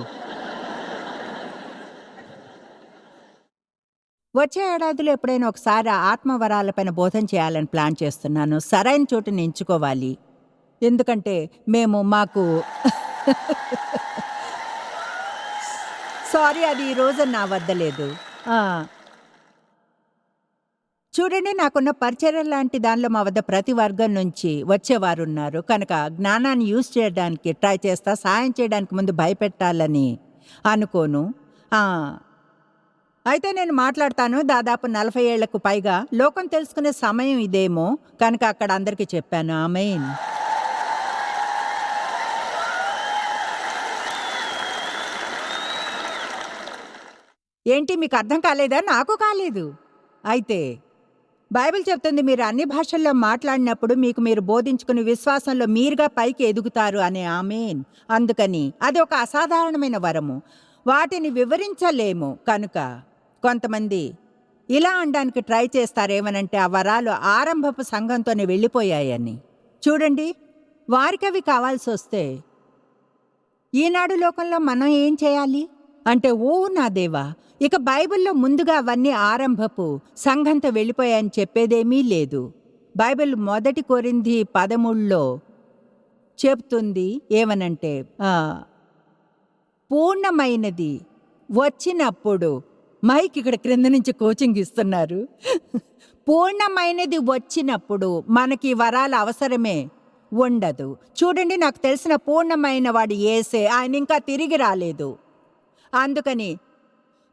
వచ్చే ఏడాదిలో ఎప్పుడైనా ఒకసారి ఆత్మవరాలపైన బోధన చేయాలని ప్లాన్ చేస్తున్నాను. సరైన చోటుని ఎంచుకోవాలి. ఎందుకంటే మాకు సారీ, అది ఈ రోజు నా వద్ద లేదు. చూడండి, నాకున్న పరిచర్య లాంటి దానిలో మా వద్ద ప్రతి వర్గం నుంచి వచ్చేవారు ఉన్నారు. కనుక జ్ఞానాన్ని యూజ్ చేయడానికి ట్రై చేస్తా. సాయం చేయడానికి ముందు భయపెట్టాలని అనుకోను. అయితే నేను మాట్లాడతాను. దాదాపు 40 ఏళ్లకు పైగా లోకం తెలుసుకునే సమయం ఇదేమో, కనుక అక్కడ అందరికీ చెప్పాను. ఆమేన్. ఏంటి, మీకు అర్థం కాలేదా? నాకు కాలేదు. అయితే బైబిల్ చెప్తుంది, మీరు అన్ని భాషల్లో మాట్లాడినప్పుడు మీకు మీరు బోధించుకుని విశ్వాసంలో మీరుగా పైకి ఎదుగుతారు అని. ఆమేన్. అందుకని అది ఒక అసాధారణమైన వరము. వాటిని వివరించలేము. కనుక కొంతమంది ఇలా అనడానికి ట్రై చేస్తారేమనంటే ఆ వరాలు ఆరంభపు సంఘంతోనే వెళ్ళిపోయాయని. చూడండి, వారికి అవి కావాల్సి వస్తే ఈనాడు లోకంలో మనం ఏం చేయాలి అంటే, ఓ నా దేవా, ఇక బైబిల్లో ముందుగా అవన్నీ ఆరంభపు సంఘంతో వెళ్ళిపోయాయని చెప్పేదేమీ లేదు. బైబిల్ 1 కొరింథీ 13లో చెప్తుంది ఏమనంటే, పూర్ణమైనది వచ్చినప్పుడు, మైక్ ఇక్కడ క్రింద నుంచి కోచింగ్ ఇస్తున్నారు. పూర్ణమైనది వచ్చినప్పుడు మనకి వరాల అవసరమే ఉండదు. చూడండి, నాకు తెలిసిన పూర్ణమైన వాడు యేసే. ఆయన ఇంకా తిరిగి రాలేదు. అందుకని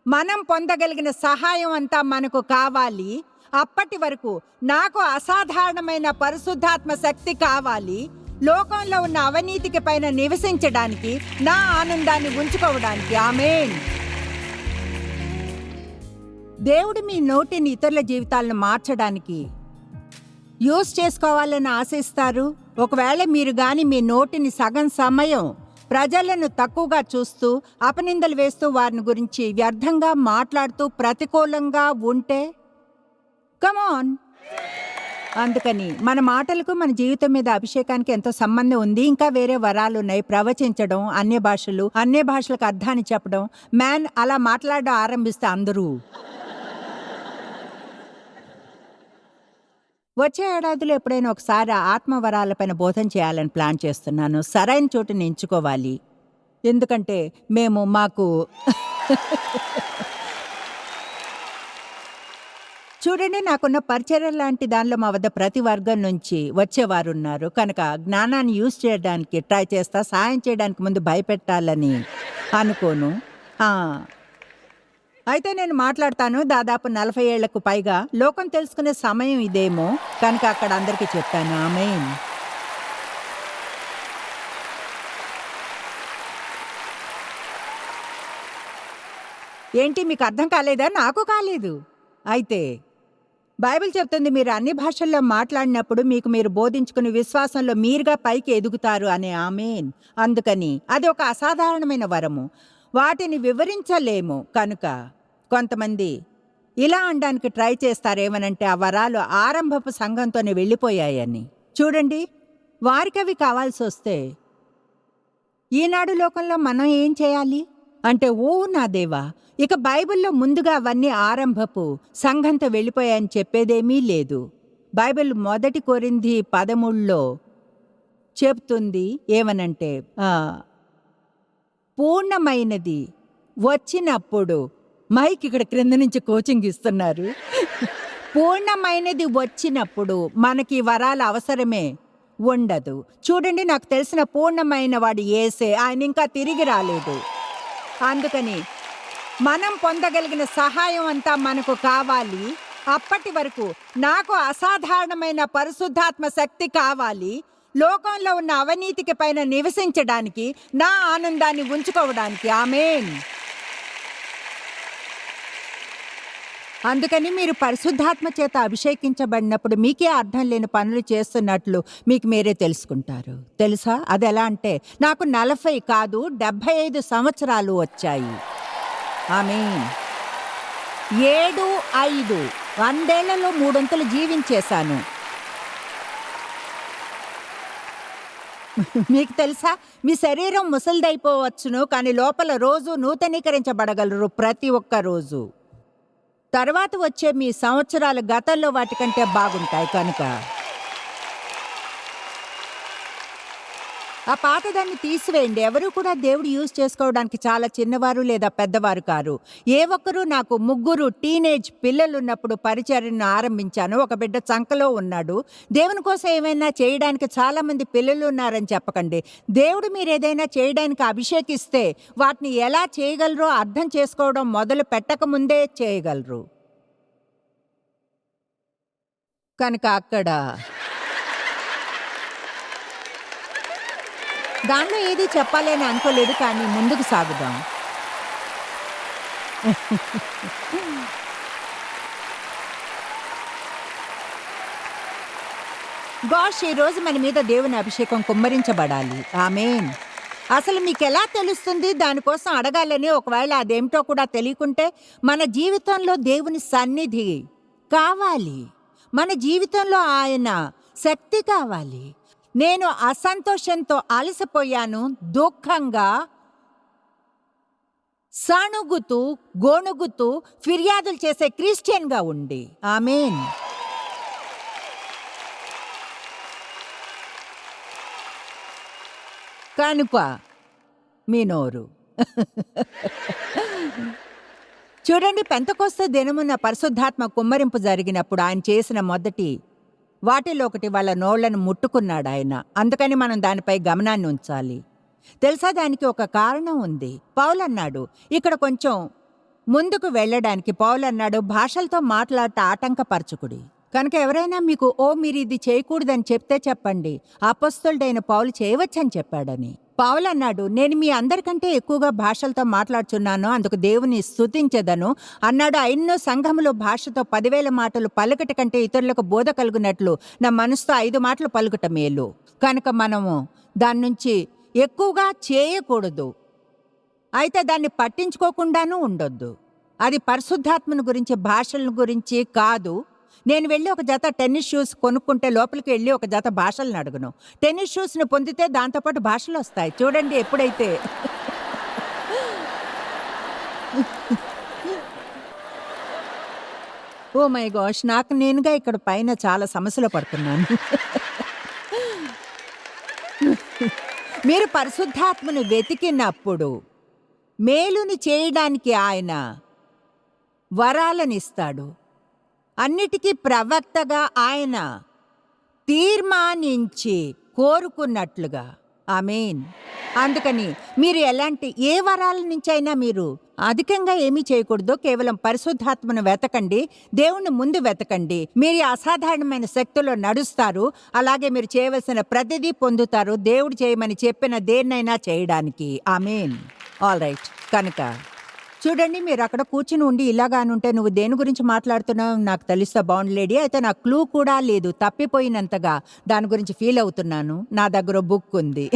మనం పొందగలిగిన సహాయం అంతా మనకు కావాలి. అప్పటి వరకు నాకు అసాధారణమైన పరిశుద్ధాత్మ శక్తి కావాలి. లోకంలో ఉన్న అవినీతికి పైన నివసించడానికి, నా ఆనందాన్ని ఉంచుకోవడానికి. ఆమేన్. దేవుడు మీ నోటిని ఇతరుల జీవితాలను మార్చడానికి యూజ్ చేసుకోవాలని ఆశిస్తారు. ఒకవేళ మీరు గాని మీ నోటిని సగం సమయం ప్రజలను తక్కువగా చూస్తూ, అపనిందలు వేస్తూ, వారిని గురించి వ్యర్థంగా మాట్లాడుతూ ప్రతికూలంగా ఉంటే, కమాన్. అందుకని మన మాటలకు మన జీవితం మీద అభిషేకానికి ఎంతో సంబంధం ఉంది. ఇంకా వేరే వరాలు ఉన్నాయి. ప్రవచించడం, అన్య భాషలకు అర్థాన్ని చెప్పడం. అలా మాట్లాడడం ఆరంభిస్తే అందరూ వచ్చే ఏడాదిలో ఎప్పుడైనా ఒకసారి ఆత్మవరాలపైన బోధన చేయాలని ప్లాన్ చేస్తున్నాను. సరైన చోటుని ఎంచుకోవాలి. ఎందుకంటే మాకు చూడండి, నాకున్న పరిచర్య లాంటి దానిలో మా వద్ద ప్రతి వర్గం నుంచి వచ్చేవారున్నారు. కనుక జ్ఞానాన్ని యూజ్ చేయడానికి ట్రై చేస్తా. సాయం చేయడానికి ముందు భయపెట్టాలని అనుకోను. అయితే నేను మాట్లాడతాను. దాదాపు 40 ఏళ్లకు పైగా లోకం తెలుసుకునే సమయం ఇదేమో, కనుక అక్కడ అందరికీ చెప్తాను. ఆమేన్. ఏంటి, మీకు అర్థం కాలేదా? నాకు కాలేదు. అయితే బైబిల్ చెప్తుంది, మీరు అన్ని భాషల్లో మాట్లాడినప్పుడు మీకు మీరు బోధించుకుని విశ్వాసంలో మీరుగా పైకి ఎదుగుతారు అని. ఆమేన్. అందుకని అది ఒక అసాధారణమైన వరము. వాటిని వివరించలేము. కనుక కొంతమంది ఇలా అనడానికి ట్రై చేస్తారేమనంటే ఆ వరాలు ఆరంభపు సంఘంతోనే వెళ్ళిపోయాయని. చూడండి, వారికి అవి కావాల్సి వస్తే ఈనాడు లోకంలో మనం ఏం చేయాలి అంటే, ఓ నా దేవా, ఇక బైబిల్లో ముందుగా అవన్నీ ఆరంభపు సంఘంతో వెళ్ళిపోయాయని చెప్పేదేమీ లేదు. బైబిల్ 1 కొరింథీ 13లో చెప్తుంది ఏమనంటే, పూర్ణమైనది వచ్చినప్పుడు, మైక్ ఇక్కడ క్రింద నుంచి కోచింగ్ ఇస్తున్నారు. పూర్ణమైనది వచ్చినప్పుడు మనకి వరాల అవసరమే ఉండదు. చూడండి, నాకు తెలిసిన పూర్ణమైన వాడు యేసే. ఆయన ఇంకా తిరిగి రాలేదు. అందుకని మనం పొందగలిగిన సహాయం అంతా మనకు కావాలి. అప్పటి వరకు నాకు అసాధారణమైన పరిశుద్ధాత్మ శక్తి కావాలి. లోకంలో ఉన్న అవినీతికి పైన నివసించడానికి, నా ఆనందాన్ని ఉంచుకోవడానికి. ఆమేన్. అందుకని మీరు పరిశుద్ధాత్మ చేత అభిషేకించబడినప్పుడు మీకే అర్థం లేని పనులు చేస్తున్నట్లు మీకు మీరే తెలుసుకుంటారు. తెలుసా అది ఎలా అంటే, నాకు 40 కాదు 75 సంవత్సరాలు వచ్చాయి. ఆమేన్. 7-5 100 ఏళ్లలో 3 జీవించేశాను. మీకు తెలుసా, మీ శరీరం ముసలిదైపోవచ్చును, కానీ లోపల రోజు నూతనీకరించబడగలరు. ప్రతి ఒక్క రోజు. తర్వాత వచ్చే మీ సంవత్సరాలు గతంలో వాటికంటే బాగుంటాయి. కనుక ఆ పాతదాన్ని తీసివేయండి. ఎవరు కూడా దేవుడు యూజ్ చేసుకోవడానికి చాలా చిన్నవారు లేదా పెద్దవారు కారు. ఏ ఒక్కరూ నాకు 3 టీనేజ్ పిల్లలున్నప్పుడు పరిచర్యను ఆరంభించాను. ఒక బిడ్డ చంకలో ఉన్నాడు. దేవుని కోసం ఏమైనా చేయడానికి చాలా మంది పిల్లలు ఉన్నారని చెప్పకండి. దేవుడు మీరు ఏదైనా చేయడానికి అభిషేకిస్తే వాటిని ఎలా చేయగలరో అర్థం చేసుకోవడం మొదలు పెట్టకముందే చేయగలరు. కనుక అక్కడ దానిలో ఏది చెప్పాలి అని అనుకోలేదు, కానీ ముందుకు సాగుదాం. ఈరోజు మన మీద దేవుని అభిషేకం కుమ్మరించబడాలి. ఆమేన్. అసలు మీకు ఎలా తెలుస్తుంది? దానికోసం అడగాలని. ఒకవేళ అదేమిటో కూడా తెలియకుంటే, మన జీవితంలో దేవుని సన్నిధి కావాలి. మన జీవితంలో ఆయన శక్తి కావాలి. నేను అసంతోషంతో అలసిపోయాను, దుఃఖంగా, సణుగుతూ, గొణుగుతూ, ఫిర్యాదులు చేసే క్రిస్టియన్గా ఉండి. ఆమేన్. కనుక మీ నోరు చూడండి, పెంతెకొస్తు దినమున పరిశుద్ధాత్మ కుమ్మరింపు జరిగినప్పుడు ఆయన చేసిన మొదటి వాటిలో ఒకటి వాళ్ళ నోళ్లను ముట్టుకున్నాడు ఆయన. అందుకని మనం దానిపై గమనాన్ని ఉంచాలి. తెలుసా, దానికి ఒక కారణం ఉంది. పౌలు అన్నాడు, ఇక్కడ కొంచెం ముందుకు వెళ్ళడానికి పౌలన్నాడు, భాషలతో మాట్లాడట ఆటంకపరచుకుడి. కనుక ఎవరైనా మీకు మీరు ఇది చేయకూడదని చెప్తే చెప్పండి, అపొస్తలుడైన పౌలు చేయవచ్చని చెప్పాడని. పౌలన్నాడు, నేను మీ అందరికంటే ఎక్కువగా భాషలతో మాట్లాడుచున్నాను, అందుకు దేవుని స్తుతించెదను అన్నాడు. అయినో సంఘములో భాషతో 10,000 మాటలు పలుకట కంటే ఇతరులకు బోధ కలుగునట్లు నా మనసుతో 5 మాటలు పలుకట మేలు. కనుక మనము దాని నుంచి ఎక్కువగా చేయకూడదు, అయితే దాన్ని పట్టించుకోకుండానూ ఉండొద్దు. అది పరిశుద్ధాత్మను గురించి, భాషల గురించి కాదు. నేను వెళ్ళి ఒక జత టెన్నిస్ షూస్ కొనుక్కుంటే లోపలికి వెళ్ళి ఒక జత భాషలను అడుగును. టెన్నిస్ షూస్ని పొందితే దాంతోపాటు భాషలు వస్తాయి. చూడండి ఎప్పుడైతే ఓ మై గాష్, నాకు నేనుగా ఇక్కడ పైన చాలా సమస్యలు పడుతున్నాను. మీరు పరిశుద్ధాత్మను వెతికినప్పుడు మేలుని చేయడానికి ఆయన వరాలనిస్తాడు. అన్నిటికీ ప్రవక్తగా ఆయన తీర్మానించి కోరుకున్నట్లుగా. ఆమేన్. అందుకని మీరు ఏ వరాల నుంచైనా మీరు అధికంగా ఏమీ చేయకూడదు. కేవలం పరిశుద్ధాత్మను వెతకండి, దేవుణ్ణి ముందు వెతకండి. మీరు అసాధారణమైన శక్తిలో నడుస్తారు. అలాగే మీరు చేయవలసిన ప్రతిదీ పొందుతారు, దేవుడు చేయమని చెప్పిన దేన్నైనా చేయడానికి. ఆమేన్. All right. కనుక చూడండి, మీరు అక్కడ కూర్చుని ఉండి ఇలాగానుంటే నువ్వు దేని గురించి మాట్లాడుతున్నావు నాకు తెలుస్తా బాగుంది లేడీ, అయితే నాకు క్లూ కూడా లేదు, తప్పిపోయినంతగా దాని గురించి ఫీల్ అవుతున్నాను. నా దగ్గర బుక్ ఉంది.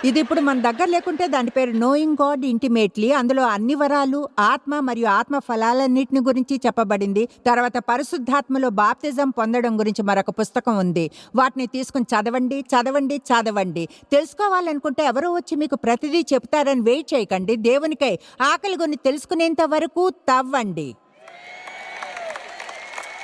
ఇది ఇప్పుడు మన దగ్గర లేకుంటే దాని పేరు నోయింగ్ గాడ్ ఇంటిమేట్లీ. అందులో అన్ని వరాలు, ఆత్మ మరియు ఆత్మ ఫలాలన్నిటిని గురించి చెప్పబడింది. తర్వాత పరిశుద్ధాత్మలో బాప్తిజం పొందడం గురించి మరొక పుస్తకం ఉంది. వాటిని తీసుకుని చదవండి, చదవండి, చదవండి. తెలుసుకోవాలనుకుంటే ఎవరో వచ్చి మీకు ప్రతిదీ చెప్తారని వెయిట్ చేయకండి. దేవునికై ఆకలి కొని తెలుసుకునేంత వరకు తవ్వండి.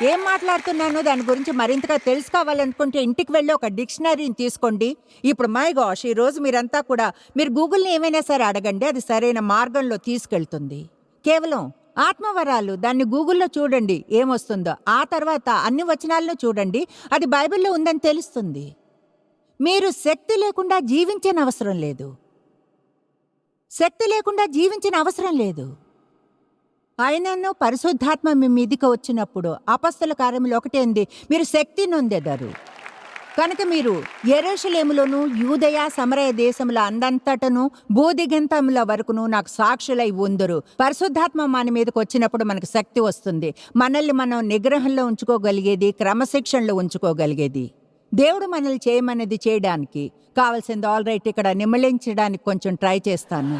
ఏం మాట్లాడుతున్నానో దాని గురించి మరింతగా తెలుసుకోవాలనుకుంటే ఇంటికి వెళ్ళి ఒక డిక్షనరీని తీసుకోండి. ఇప్పుడు మై గాష్, ఈరోజు మీరంతా కూడా మీరు గూగుల్ని ఏమైనా సరే అడగండి, అది సరైన మార్గంలో తీసుకెళ్తుంది. కేవలం ఆత్మవరాలు, దాన్ని గూగుల్లో చూడండి ఏమొస్తుందో. ఆ తర్వాత అన్ని వచనాలను చూడండి, అది బైబిల్లో ఉందని తెలుస్తుంది. మీరు శక్తి లేకుండా జీవించిన అవసరం లేదు. శక్తి లేకుండా జీవించిన అవసరం లేదు. ఆయనను పరిశుద్ధాత్మ మీ మీదికి వచ్చినప్పుడు అపొస్తల కార్యములు 1:8 మీరు శక్తి నొందెదరు. కనుక మీరు యెరూషలేములోను యూదయ సమరయ దేశముల అందంతటను భూదిగంతముల వరకును నాకు సాక్షులై ఉందురు. పరిశుద్ధాత్మ మన మీదకి వచ్చినప్పుడు మనకు శక్తి వస్తుంది. మనల్ని మనం నిగ్రహంలో ఉంచుకోగలిగేది, క్రమశిక్షణలో ఉంచుకోగలిగేది. దేవుడు మనల్ని చేయమనేది చేయడానికి కావాల్సింది. ఆల్ రైట్, ఇక్కడ నిమ్మళించడానికి కొంచెం ట్రై చేస్తాను.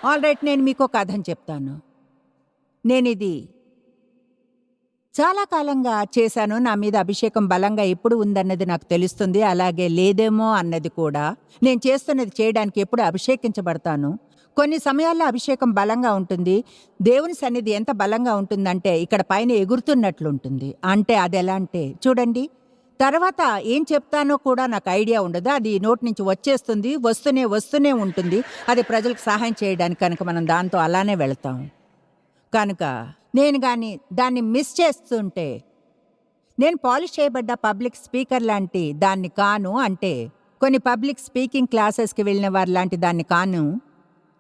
ఆల్ రైట్, నేను మీకు ఒక కథను చెప్తాను. నేనిది చాలా కాలంగా చేశాను. నా మీద అభిషేకం బలంగా ఎప్పుడు ఉందన్నది నాకు తెలుస్తుంది, అలాగే లేదేమో అన్నది కూడా. నేను చేస్తున్నది చేయడానికి ఎప్పుడు అభిషేకించబడతాను. కొన్ని సమయాల్లో అభిషేకం బలంగా ఉంటుంది. దేవుని సన్నిధి ఎంత బలంగా ఉంటుందంటే ఇక్కడ పైన ఎగురుతున్నట్లుంటుంది. అంటే అది ఎలా అంటే చూడండి, తర్వాత ఏం చెప్తానో కూడా నాకు ఐడియా ఉండదు. అది నోటి నుంచి వచ్చేస్తుంది, వస్తూనే ఉంటుంది. అది ప్రజలకు సహాయం చేయడానికి. కనుక మనం దాంతో అలానే వెళతాం. కనుక నేను కానీ దాన్ని మిస్ చేస్తుంటే, నేను పాలిష్ చేయబడ్డ పబ్లిక్ స్పీకర్ లాంటి దాన్ని కాను. అంటే కొన్ని పబ్లిక్ స్పీకింగ్ క్లాసెస్కి వెళ్ళిన వారి లాంటి దాన్ని కాను.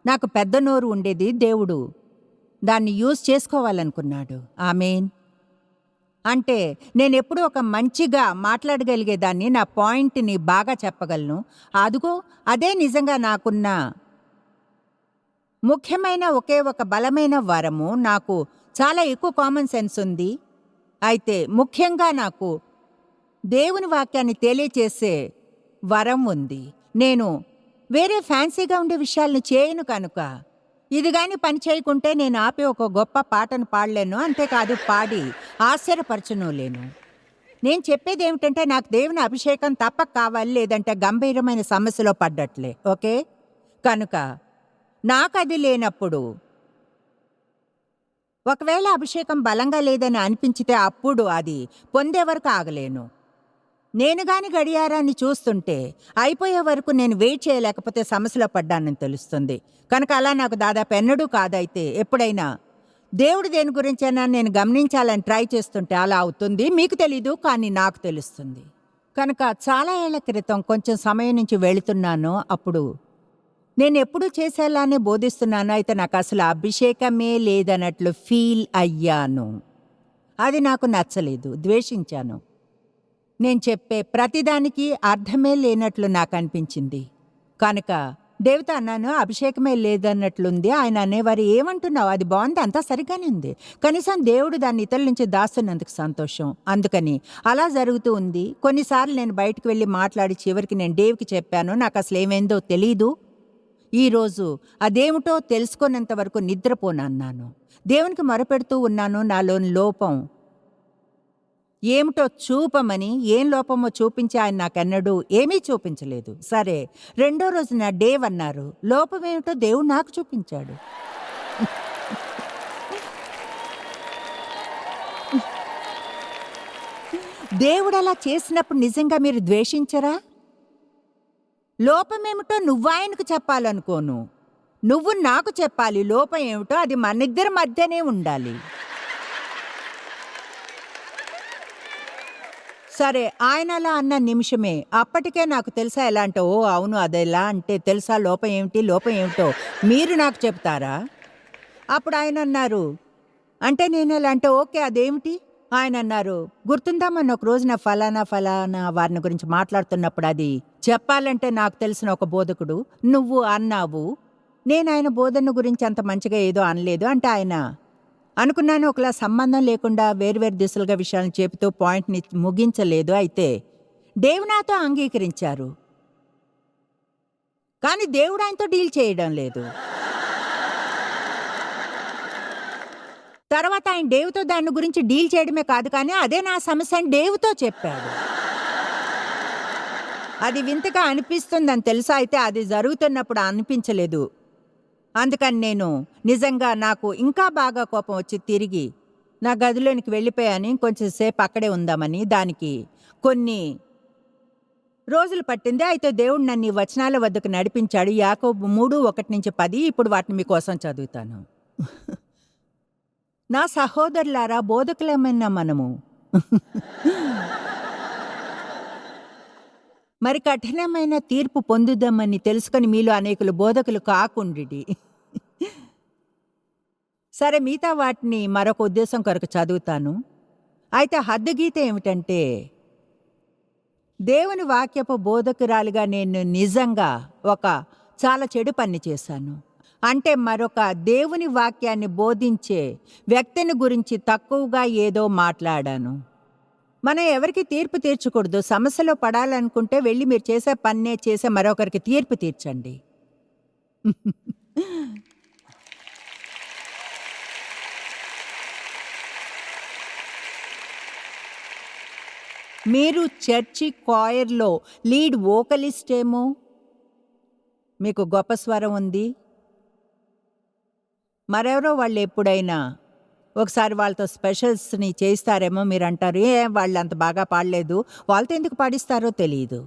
నాకు పెద్ద నోరు ఉండేది. దేవుడు దాన్ని యూజ్ చేసుకోవాలనుకున్నాడు. ఆమేన్. అంటే నేనెప్పుడు ఒక మంచిగా మాట్లాడగలిగేదాన్ని, నా పాయింట్ని బాగా చెప్పగలను. అదిగో అదే నిజంగా నాకున్న ముఖ్యమైన ఒకే ఒక బలమైన వరము. నాకు చాలా ఎక్కువ కామన్ సెన్స్ ఉంది. అయితే ముఖ్యంగా నాకు దేవుని వాక్యాన్ని తెలియచేసే వరం ఉంది. నేను వేరే ఫ్యాన్సీగా ఉండే విషయాలను చేయను. కనుక ఇది గాని పని చేయకుంటే నేను ఆపి ఒక గొప్ప పాటను పాడలేను, అంతేకాదు పాడి ఆశ్చర్యపరచును లేను. నేను చెప్పేది ఏమిటంటే నాకు దేవుని అభిషేకం తప్పక కావాలి, లేదంటే గంభీరమైన సమస్యలో పడ్డట్లే. ఓకే, కనుక నాకు అది లేనప్పుడు, ఒకవేళ అభిషేకం బలంగా లేదని అనిపించితే అప్పుడు అది పొందే వరకు ఆగలేను. నేను గాని గడియారాన్ని చూస్తుంటే అయిపోయే వరకు నేను వెయిట్ చేయలేకపోతే సమస్యలో పడ్డానని తెలుస్తుంది. కనుక అలా నాకు దాదాపు ఎన్నడూ కాదైతే ఎప్పుడైనా దేవుడు దేని గురించైనా నేను గమనించాలని ట్రై చేస్తుంటే అలా అవుతుంది. మీకు తెలీదు, కానీ నాకు తెలుస్తుంది. కనుక చాలా ఏళ్ల క్రితం కొంచెం సమయం నుంచి వెళుతున్నాను. అప్పుడు నేనెప్పుడూ చేసేలానే బోధిస్తున్నాను. అయితే నాకు అసలు అభిషేకమే లేదన్నట్లు ఫీల్ అయ్యాను. అది నాకు నచ్చలేదు, ద్వేషించాను. నేను చెప్పే ప్రతిదానికి అర్థమే లేనట్లు నాకు అనిపించింది. కనుక దేవుతో అన్నాను, అభిషేకమే లేదన్నట్లుంది. ఆయన అనేవారు, ఏమంటున్నావు? అది బాగుంది, అంతా సరిగ్గానే ఉంది. కనీసం దేవుడు దాన్ని ఇతరుల నుంచి దాస్తున్నందుకు సంతోషం. అందుకని అలా జరుగుతూ ఉంది. కొన్నిసార్లు నేను బయటకు వెళ్ళి మాట్లాడి చివరికి నేను డేవ్కి చెప్పాను, నాకు అసలు ఏమైందో తెలీదు. ఈరోజు అదేమిటో తెలుసుకున్నంత వరకు నిద్రపోనన్నాను. దేవునికి మొరపెడుతూ ఉన్నాను, నాలోని లోపం ఏమిటో చూపమని. ఏం లోపమో చూపించి ఆయన నాకెన్నడూ ఏమీ చూపించలేదు. సరే, రెండో రోజున డేవ్ అన్నారు, లోపమేమిటో దేవుడు నాకు చూపించాడు. దేవుడు అలా చేసినప్పుడు నిజంగా మీరు ద్వేషించరా? లోపమేమిటో నువ్వాయనకు చెప్పాలనుకోను, నువ్వు నాకు చెప్పాలి. లోపం ఏమిటో అది మనిద్దరి మధ్యనే ఉండాలి. సరే, ఆయన అలా అన్న నిమిషమే అప్పటికే నాకు తెలుసా ఎలా అంటే, ఓ అవును అదెలా అంటే తెలుసా, లోపం ఏమిటి, లోపం ఏమిటో మీరు నాకు చెప్తారా? అప్పుడు ఆయన అన్నారు, అంటే నేను ఎలా అంటే, ఓకే అదేమిటి? ఆయన అన్నారు, గుర్తుందా మొన్న ఒక రోజున ఫలానా ఫలానా వారిని గురించి మాట్లాడుతున్నప్పుడు అది చెప్పాలంటే నాకు తెలిసిన ఒక బోధకుడు నువ్వు అన్నావు. నేను ఆయన బోధన గురించి అంత మంచిగా ఏదో అనలేదు. అంటే ఆయన అనుకున్నాను, ఒకలా సంబంధం లేకుండా వేర్వేరు దిశలుగా విషయాలను చెబుతూ పాయింట్ని ముగించలేదు. అయితే దేవుడు నాతో అంగీకరించారు, కానీ దేవుడు ఆయనతో డీల్ చేయడం లేదు. తర్వాత ఆయన డేవ్తో దాని గురించి డీల్ చేయడమే కాదు, కానీ అదే నా సమస్య అని డేవ్తో చెప్పాడు. అది వింతగా అనిపిస్తుందని తెలుసా? అయితే అది జరుగుతున్నప్పుడు అనిపించలేదు. అందుకని నేను నిజంగా నాకు ఇంకా బాగా కోపం వచ్చి తిరిగి నా గదిలోనికి వెళ్ళిపోయాను. కొంచెం సేపు అక్కడే ఉందామని. దానికి కొన్ని రోజులు పట్టింది. అయితే దేవుడు నన్ను ఈ వచనాల వద్దకు నడిపించాడు. యాకోబు 3:1-10. ఇప్పుడు వాటిని మీకోసం చదువుతాను. నా సహోదరులారా, బోధకులమైన మనము మరి కఠినమైన తీర్పు పొందుదామని తెలుసుకొని మీలో అనేకులు బోధకులు కాకుండిడి. సరే, మిగతా వాటిని మరొక ఉద్దేశం కొరకు చదువుతాను. అయితే హద్దు గీత ఏమిటంటే, దేవుని వాక్యపు బోధకురాలిగా నేను నిజంగా ఒక చాలా చెడు పని చేశాను. అంటే మరొక దేవుని వాక్యాన్ని బోధించే వ్యక్తిని గురించి తక్కువగా ఏదో మాట్లాడాను. మనం ఎవరికి తీర్పు తీర్చకూడదు. సమస్యలో పడాలనుకుంటే వెళ్ళి మీరు చేసే పన్నే చేసే మరొకరికి తీర్పు తీర్చండి. మీరు చర్చి కాయర్లో లీడ్ వోకలిస్ట్ ఏమో, మీకు గొప్ప స్వరం ఉంది. మరెవరో వాళ్ళు ఎప్పుడైనా ఒకసారి వాళ్ళతో స్పెషల్స్ని చేయిస్తారేమో. మీరు అంటారు, ఏ వాళ్ళు అంత బాగా పాడలేదు, వాళ్ళతో ఎందుకు పాడిస్తారో తెలియదు.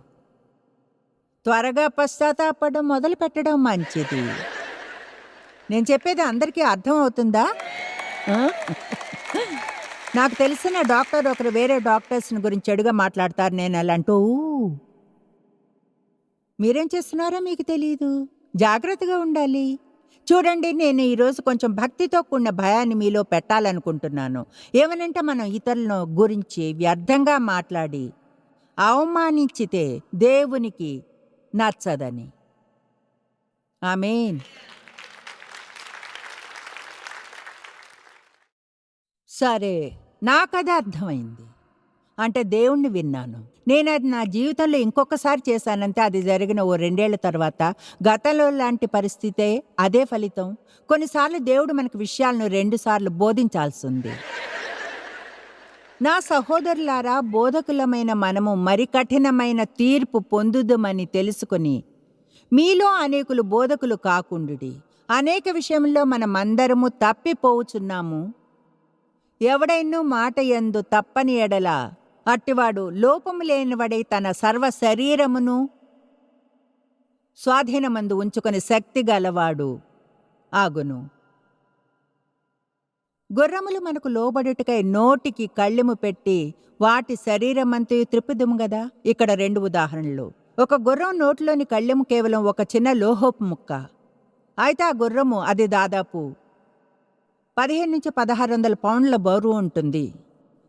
త్వరగా పశ్చాత్తాపడడం మొదలు పెట్టడం మంచిది. నేను చెప్పేది అందరికీ అర్థం అవుతుందా? నాకు తెలిసిన డాక్టర్ ఒకరు వేరే డాక్టర్స్ని గురించి చెడుగా మాట్లాడతారు. నేను అలా అంటూ, మీరేం చేస్తున్నారో మీకు తెలియదు, జాగ్రత్తగా ఉండాలి. చూడండి, నేను ఈరోజు కొంచెం భక్తితో కూడిన భయాన్ని మీలో పెట్టాలనుకుంటున్నాను. ఏమనంటే, మనం ఇతరుల గురించి వ్యర్థంగా మాట్లాడి అవమానించితే దేవునికి నచ్చదని. ఆమేన్. సరే, నాకది అర్థమైంది. అంటే దేవుణ్ణి విన్నాను. నేను అది నా జీవితంలో ఇంకొకసారి చేశానంటే అది జరిగిన ఓ 2 ఏళ్ల తర్వాత. గతంలో లాంటి పరిస్థితే, అదే ఫలితం. కొన్నిసార్లు దేవుడు మనకు విషయాలను 2 సార్లు బోధించాల్సి ఉంది. నా సహోదరులారా, బోధకులమైన మనము మరి కఠినమైన తీర్పు పొందుదమని తెలుసుకుని మీలో అనేకులు బోధకులు కాకుండుడి. అనేక విషయంలో మనమందరము తప్పిపోవుచున్నాము. ఎవడైనూ మాట యందు తప్పని ఎడల అట్టివాడు లోపము లేనివాడై తన సర్వ శరీరమును స్వాధీనమందు ఉంచుకొని శక్తి గలవాడు ఆగును. గుర్రములు మనకు లోబడుటకై నోటికి కళ్ళెము పెట్టి వాటి శరీరమంతయు త్రిప్పుదుము గదా. ఇక్కడ 2 ఉదాహరణలు. ఒక గుర్రం నోటిలోని కళ్ళెము కేవలం ఒక చిన్న లోహపు ముక్క. అయితే ఆ గుర్రము అది దాదాపు 1500-1600 పౌండ్ల బరువు ఉంటుంది.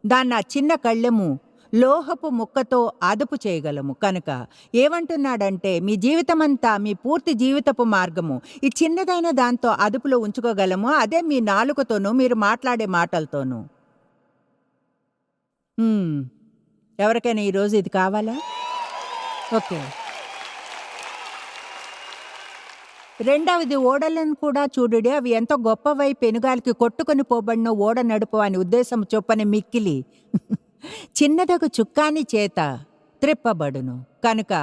దాన్ని ఆ చిన్న కళ్ళెము లోహపు ముక్కతో అదుపు చేయగలము. కనుక ఏమంటున్నాడంటే, మీ జీవితమంతా, మీ పూర్తి జీవితపు మార్గము ఈ చిన్నదైన దాంతో అదుపులో ఉంచుకోగలము. అదే మీ నాలుకతోనూ మీరు మాట్లాడే మాటలతోనూ. ఎవరికైనా ఈరోజు ఇది కావాలా? ఓకే. రెండవది, ఓడలను కూడా చూడుడి, అవి ఎంతో గొప్పవై పెనుగాలికి కొట్టుకొని పోబడిన ఓడ నడుపు అని ఉద్దేశం చొప్పని మిక్కిలి చిన్నదగు చుక్కాని చేత త్రిప్పబడును. కనుక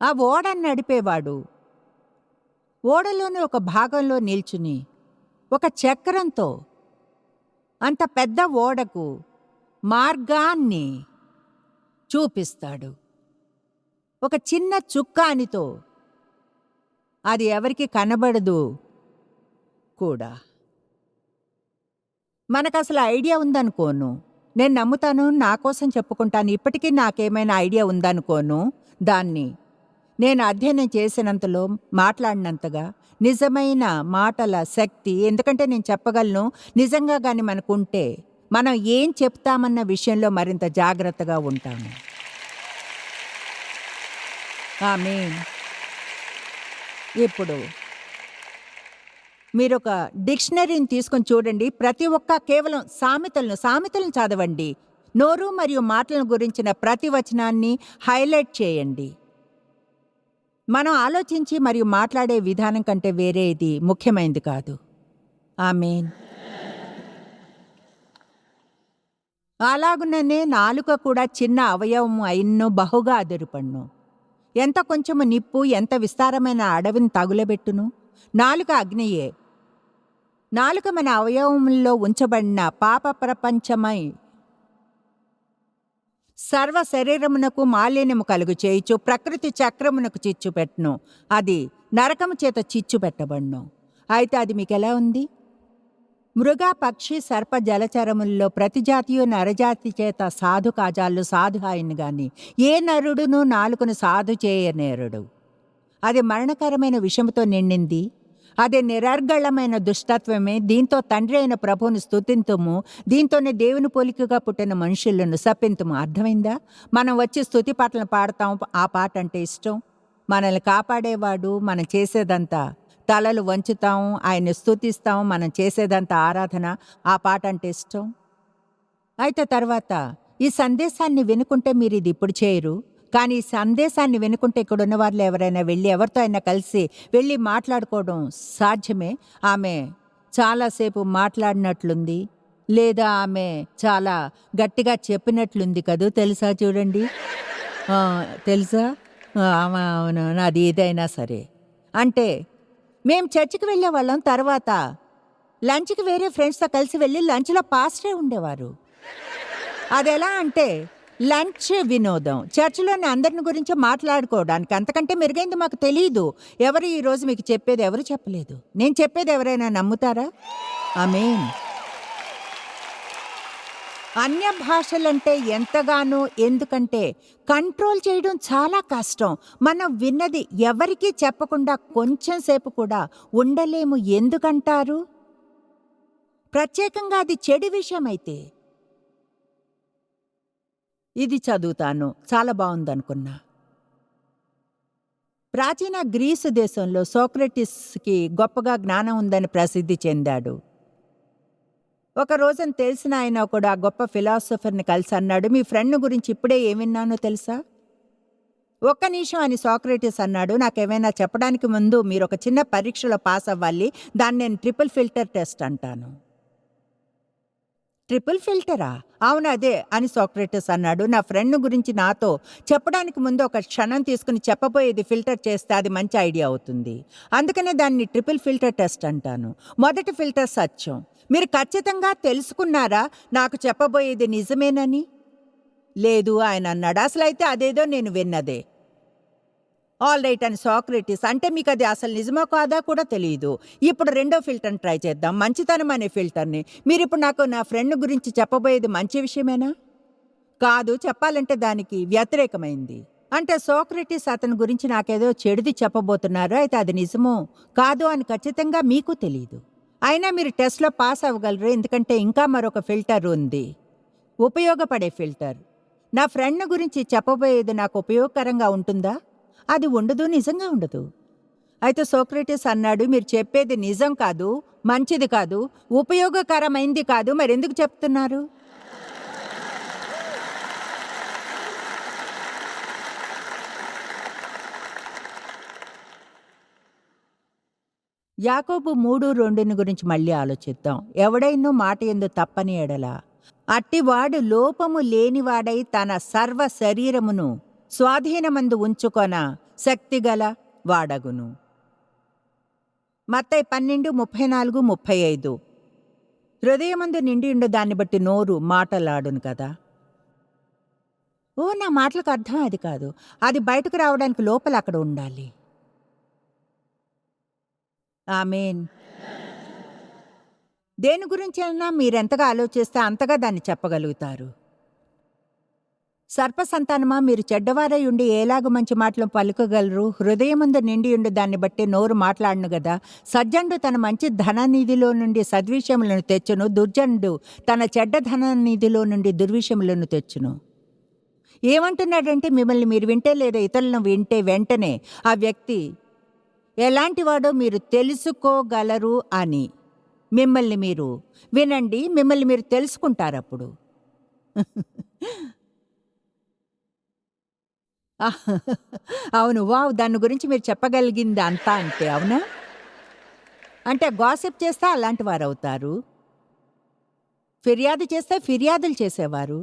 ఆ ఓడను నడిపేవాడు ఓడలోని ఒక భాగంలో నిల్చుని ఒక చక్రంతో అంత పెద్ద ఓడకు మార్గాన్ని చూపిస్తాడు. ఒక చిన్న చుక్కానితో అది ఎవరికి కనబడదు కూడా. మనకసలు ఐడియా ఉందనుకోను, నేను నమ్ముతాను, నా కోసం చెప్పుకుంటాను, ఇప్పటికీ నాకేమైనా ఐడియా ఉందనుకోను. దాన్ని నేను అధ్యయనం చేసినంతలో, మాట్లాడినంతగా నిజమైన మాటల శక్తి, ఎందుకంటే నేను చెప్పగలను, నిజంగా గాని మనకుంటే మనం ఏం చెప్తామన్న విషయంలో మరింత జాగ్రత్తగా ఉంటాము. ఆమేన్. ఇప్పుడు మీరొక డిక్షనరీని తీసుకొని చూడండి. ప్రతి ఒక్క కేవలం సామెతలను చదవండి. నోరు మరియు మాటలను గురించిన ప్రతి వచనాన్ని హైలైట్ చేయండి. మనం ఆలోచించి మరియు మాట్లాడే విధానం కంటే వేరే ఇది ముఖ్యమైనది కాదు. ఆమేన్. అలాగుననే నాలుక కూడా చిన్న అవయవము అయిన్నో బహుగా అదురుపడును. ఎంత కొంచెము నిప్పు ఎంత విస్తారమైన అడవిని తగులబెట్టును. నాలుక అగ్నియే. నాలుక మన అవయవముల్లో ఉంచబడిన పాప ప్రపంచమై సర్వ శరీరమునకు మాలిన్యము కలుగు చేయుచు ప్రకృతి చక్రమునకు చిచ్చు పెట్టును. అది నరకము చేత చిచ్చు పెట్టబడును. అయితే అది మీకెలా ఉంది? మృగ పక్షి సర్ప జలచరముల్లో ప్రతి జాతియు నరజాతి చేత సాధు కాజాళ్ళు సాధు హాయిని గాని ఏ నరుడును నాలుకను సాధు చేయనేరుడు. అది మరణకరమైన విషముతో నిండింది. అదే నిరర్గళమైన దుష్టత్వమే. దీంతో తండ్రి అయిన ప్రభువును స్తుతింతుము, దీంతోనే దేవుని పోలికగా పుట్టిన మనుషులను శపింతుము. అర్థమైందా? మనం వచ్చి స్తుతి పాటలను పాడతాం. ఆ పాట అంటే ఇష్టం. మనల్ని కాపాడేవాడు. మనం చేసేదంతా తలలు వంచుతాం, ఆయన్ని స్తుతిస్తాం. మనం చేసేదంతా ఆరాధన. ఆ పాట అంటే ఇష్టం. అయితే తర్వాత ఈ సందేశాన్ని వినుకుంటే మీరు ఇది ఇప్పుడు చేయరు, కానీ ఈ సందేశాన్ని వినుకుంటే ఇక్కడ ఉన్న వాళ్ళు ఎవరైనా వెళ్ళి ఎవరితో అయినా కలిసి వెళ్ళి మాట్లాడుకోవడం సాధ్యమే. ఆమె చాలాసేపు మాట్లాడినట్లుంది, లేదా ఆమె చాలా గట్టిగా చెప్పినట్లుంది కదూ. తెలుసా? చూడండి. తెలుసా? అవును, నాది ఏదైనా సరే. అంటే మేం చర్చికి వెళ్ళేవాళ్ళం. తర్వాత లంచ్కి వేరే ఫ్రెండ్స్తో కలిసి వెళ్ళి లంచ్లో పాస్టరే ఉండేవారు. అదెలా అంటే లంచ్ వినోదం, చర్చిలోని అందరిని గురించి మాట్లాడుకోవడానికి. అంతకంటే మెరుగైంది మాకు తెలియదు. ఎవరు ఈరోజు మీకు చెప్పేది? ఎవరు చెప్పలేదు. నేను చెప్పేది ఎవరైనా నమ్ముతారా? ఆమేన్. అన్య భాషలంటే ఎంతగానో, ఎందుకంటే కంట్రోల్ చేయడం చాలా కష్టం. మనం విన్నది ఎవరికీ చెప్పకుండా కొంచెం సేపు కూడా ఉండలేము. ఎందుకంటారు? ప్రత్యేకంగా అది చెడు విషయమైతే. ఇది చదువుతాను, చాలా బాగుందనుకున్నా. ప్రాచీన గ్రీసు దేశంలో సోక్రటిస్కి గొప్పగా జ్ఞానం ఉందని ప్రసిద్ధి చెందాడు. ఒక రోజున తెలిసిన ఆయన కూడా గొప్ప ఫిలాసఫర్ని కలిసి అన్నాడు, మీ ఫ్రెండ్ గురించి ఇప్పుడే ఏం విన్నానో తెలుసా? ఒక్క నిమిషం అని సోక్రటిస్ అన్నాడు. నాకేమైనా చెప్పడానికి ముందు మీరు ఒక చిన్న పరీక్షలో పాస్ అవ్వాలి. దాన్ని నేను ట్రిపుల్ ఫిల్టర్ టెస్ట్ అంటాను. ట్రిపుల్ ఫిల్టరా? అవును అదే అని సోక్రటిస్ అన్నాడు. నా ఫ్రెండ్ గురించి నాతో చెప్పడానికి ముందు ఒక క్షణం తీసుకుని చెప్పబోయేది ఫిల్టర్ చేస్తే అది మంచి ఐడియా అవుతుంది. అందుకనే దాన్ని ట్రిపుల్ ఫిల్టర్ టెస్ట్ అంటాను. మొదటి ఫిల్టర్ సత్యం. మీరు ఖచ్చితంగా తెలుసుకున్నారా నాకు చెప్పబోయేది నిజమేనని? లేదు ఆయన అన్నాడు. అసలైతే అదేదో నేను విన్నదే. ఆల్ రైట్ అని సాక్రటీస్ అంటే మీకు అది అసలు నిజమో కాదా కూడా తెలియదు. ఇప్పుడు రెండో ఫిల్టర్ని ట్రై చేద్దాం, మంచితనం అనే ఫిల్టర్ని. మీరు ఇప్పుడు నాకు నా ఫ్రెండ్ గురించి చెప్పబోయేది మంచి విషయమేనా? కాదు, చెప్పాలంటే దానికి వ్యతిరేకమైంది. అంటే సోక్రటీస్ అతని గురించి నాకేదో చెడుది చెప్పబోతున్నారు. అయితే అది నిజమో కాదో అని ఖచ్చితంగా మీకు తెలీదు. అయినా మీరు టెస్ట్లో పాస్ అవ్వగలరు, ఎందుకంటే ఇంకా మరొక ఫిల్టర్ ఉంది, ఉపయోగపడే ఫిల్టర్. నా ఫ్రెండ్ గురించి చెప్పబోయేది నాకు ఉపయోగకరంగా ఉంటుందా? అది ఉండదు, నిజంగా ఉండదు. అయితే సోక్రటీస్ అన్నాడు, మీరు చెప్పేది నిజం కాదు, మంచిది కాదు, ఉపయోగకరమైంది కాదు, మరెందుకు చెప్తున్నారు? యాకోబు 3:2 గురించి మళ్ళీ ఆలోచిద్దాం. ఎవడైనో మాట యందు తప్పని ఎడల అట్టివాడు లోపము లేనివాడై తన సర్వ శరీరమును స్వాధీనమందు ఉంచుకొన శక్తిగల వాడగును. మత్తయి 12:34-35. హృదయమందు నిండియుండు దాన్ని బట్టి నోరు మాటలాడును కదా. నా మాటలకు అర్థం అది కాదు. అది బయటకు రావడానికి లోపల అక్కడ ఉండాలి. ఆమేన్. దేని గురించైనా మీరెంతగా ఆలోచిస్తే అంతగా దాన్ని చెప్పగలుగుతారు. సర్పసంతానమా, మీరు చెడ్డవారై ఉండి ఏలాగు మంచి మాటలు పలుకగలరు? హృదయమందు నిండియుండు దాన్ని బట్టి నోరు మాట్లాడును గదా. సజ్జనుడు తన మంచి ధననిధిలో నుండి సద్విషయములను తెచ్చును, దుర్జనుడు తన చెడ్డ ధననిధిలో నుండి దుర్విషయములను తెచ్చును. ఏమంటున్నాడంటే, మిమ్మల్ని మీరు వింటే లేదా ఇతరులను వింటే వెంటనే ఆ వ్యక్తి ఎలాంటివాడో మీరు తెలుసుకోగలరు అని. మిమ్మల్ని మీరు వినండి, మిమ్మల్ని మీరు తెలుసుకుంటారప్పుడు. అవును, వావ్, దాని గురించి మీరు చెప్పగలిగింది అంతా అంటే అవునా? అంటే గాసిప్ చేస్తే అలాంటి వారు అవుతారు, ఫిర్యాదు చేస్తే ఫిర్యాదులు చేసేవారు,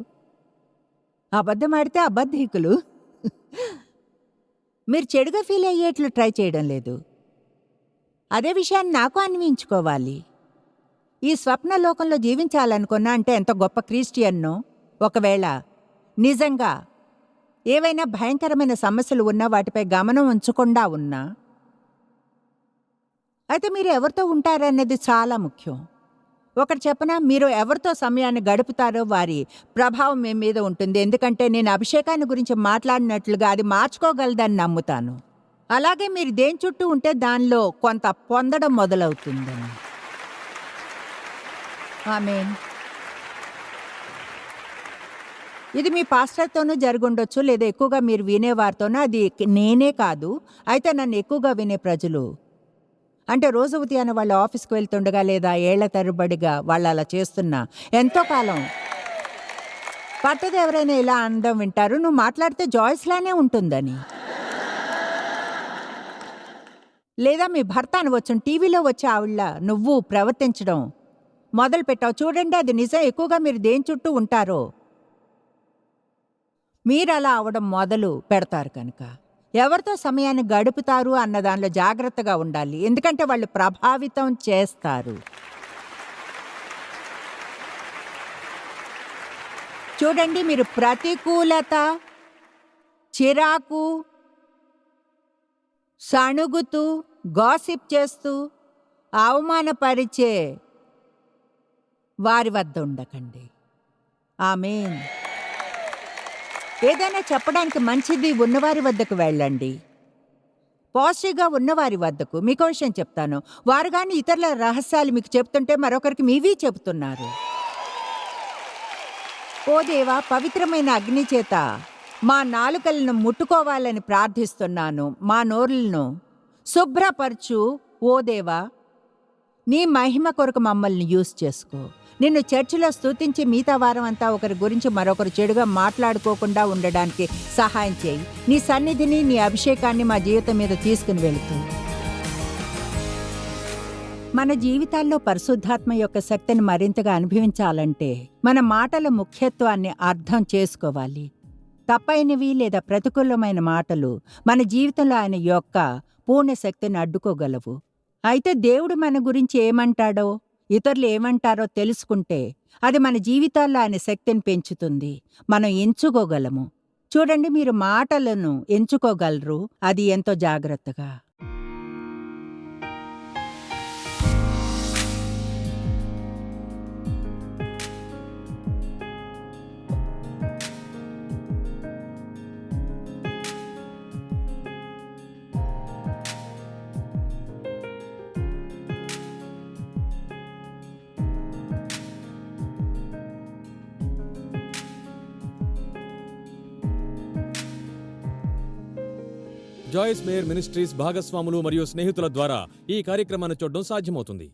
అబద్ధం ఆడితే అబద్ధికులు. మీరు చెడుగా ఫీల్ అయ్యేట్లు ట్రై చేయడం లేదు. అదే విషయాన్ని నాకు అన్వయించుకోవాలి. ఈ స్వప్న లోకంలో జీవించాలనుకున్నా అంటే ఎంత గొప్ప క్రిస్టియన్నో, ఒకవేళ నిజంగా ఏవైనా భయంకరమైన సమస్యలు ఉన్నా వాటిపై గమనం ఉంచకుండా ఉన్నా, అయితే మీరు ఎవరితో ఉంటారనేది చాలా ముఖ్యం. ఒకటి చెప్పనా, మీరు ఎవరితో సమయాన్ని గడుపుతారో వారి ప్రభావం మీ మీద ఉంటుంది. ఎందుకంటే నేను అభిషేకాన్ని గురించి మాట్లాడినట్లుగా అది మార్చుకోగలదని నమ్ముతాను. అలాగే మీరు దేని చుట్టూ ఉంటే దానిలో కొంత పొందడం మొదలవుతుందని. ఆమేన్. ఇది మీ పాస్టర్తోనూ జరుగుండొచ్చు, లేదా ఎక్కువగా మీరు వినేవారితోనూ. అది నేనే కాదు, అయితే నన్ను ఎక్కువగా వినే ప్రజలు, అంటే రోజు ఉదయాన్నే వాళ్ళు ఆఫీస్కి వెళ్తుండగా లేదా ఏళ్ల తరబడిగా వాళ్ళు అలా చేస్తున్నా ఎంతో కాలం పట్టదు ఎవరైనా ఇలా అనడం వింటారు, నువ్వు మాట్లాడితే జాయిస్లానే ఉంటుందని. లేదా మీ భర్త అనవచ్చు, టీవీలో వచ్చే ఆవిళ్ళ నువ్వు ప్రవర్తించడం మొదలు పెట్టావు. చూడండి, అది నిజం. ఎక్కువగా మీరు దేని చుట్టూ ఉంటారో మీరు అలా అవడం మొదలు పెడతారు. కనుక ఎవరితో సమయాన్ని గడుపుతారు అన్న దానిలో జాగ్రత్తగా ఉండాలి, ఎందుకంటే వాళ్ళు ప్రభావితం చేస్తారు. చూడండి, మీరు ప్రతికూలత, చిరాకు, సణుగుతూ, గాసిప్ చేస్తూ, అవమానపరిచే వారి వద్ద ఉండకండి. ఆమేన్. ఏదైనా చెప్పడానికి మంచిది ఉన్నవారి వద్దకు వెళ్ళండి, పాజిటివ్గా ఉన్నవారి వద్దకు. మీకో విషయం చెప్తాను, వారు కానీ ఇతరుల రహస్యాలు మీకు చెప్తుంటే మరొకరికి మీవి చెబుతున్నారు. ఓ దేవా, పవిత్రమైన అగ్ని చేత మా నాలుకలను ముట్టుకోవాలని ప్రార్థిస్తున్నాను. మా నోరులను శుభ్రపరచు. ఓ దేవా, నీ మహిమ కొరకు మమ్మల్ని యూజ్ చేసుకో. నిన్ను చర్చిలో స్తుతించి మిగతా వారం అంతా ఒకరి గురించి మరొకరు చెడుగా మాట్లాడుకోకుండా ఉండడానికి సహాయం చేయి. నీ సన్నిధిని, నీ అభిషేకాన్ని మా జీవితం మీద తీసుకుని వెళుతూ మన జీవితాల్లో పరిశుద్ధాత్మ యొక్క శక్తిని మరింతగా అనుభవించాలంటే మన మాటల ముఖ్యత్వాన్ని అర్థం చేసుకోవాలి. తప్పైనవి లేదా ప్రతికూలమైన మాటలు మన జీవితంలో ఆయన యొక్క పూర్ణ శక్తిని అడ్డుకోగలవు. అయితే దేవుడు మన గురించి ఏమంటాడో, ఇతరులు ఏమంటారో తెలుసుకుంటే అది మన జీవితాల్లో ఆయన శక్తిని పెంచుతుంది. మనం ఎంచుకోగలము. చూడండి, మీరు మాటలను ఎంచుకోగలరు, అది ఎంతో జాగ్రత్తగా. జాయిస్ మేయర్ మినిస్ట్రీస్ భాగస్వాములు మరియు స్నేహితుల ద్వారా ఈ కార్యక్రమాన్ని చూడడం సాధ్యమవుతుంది.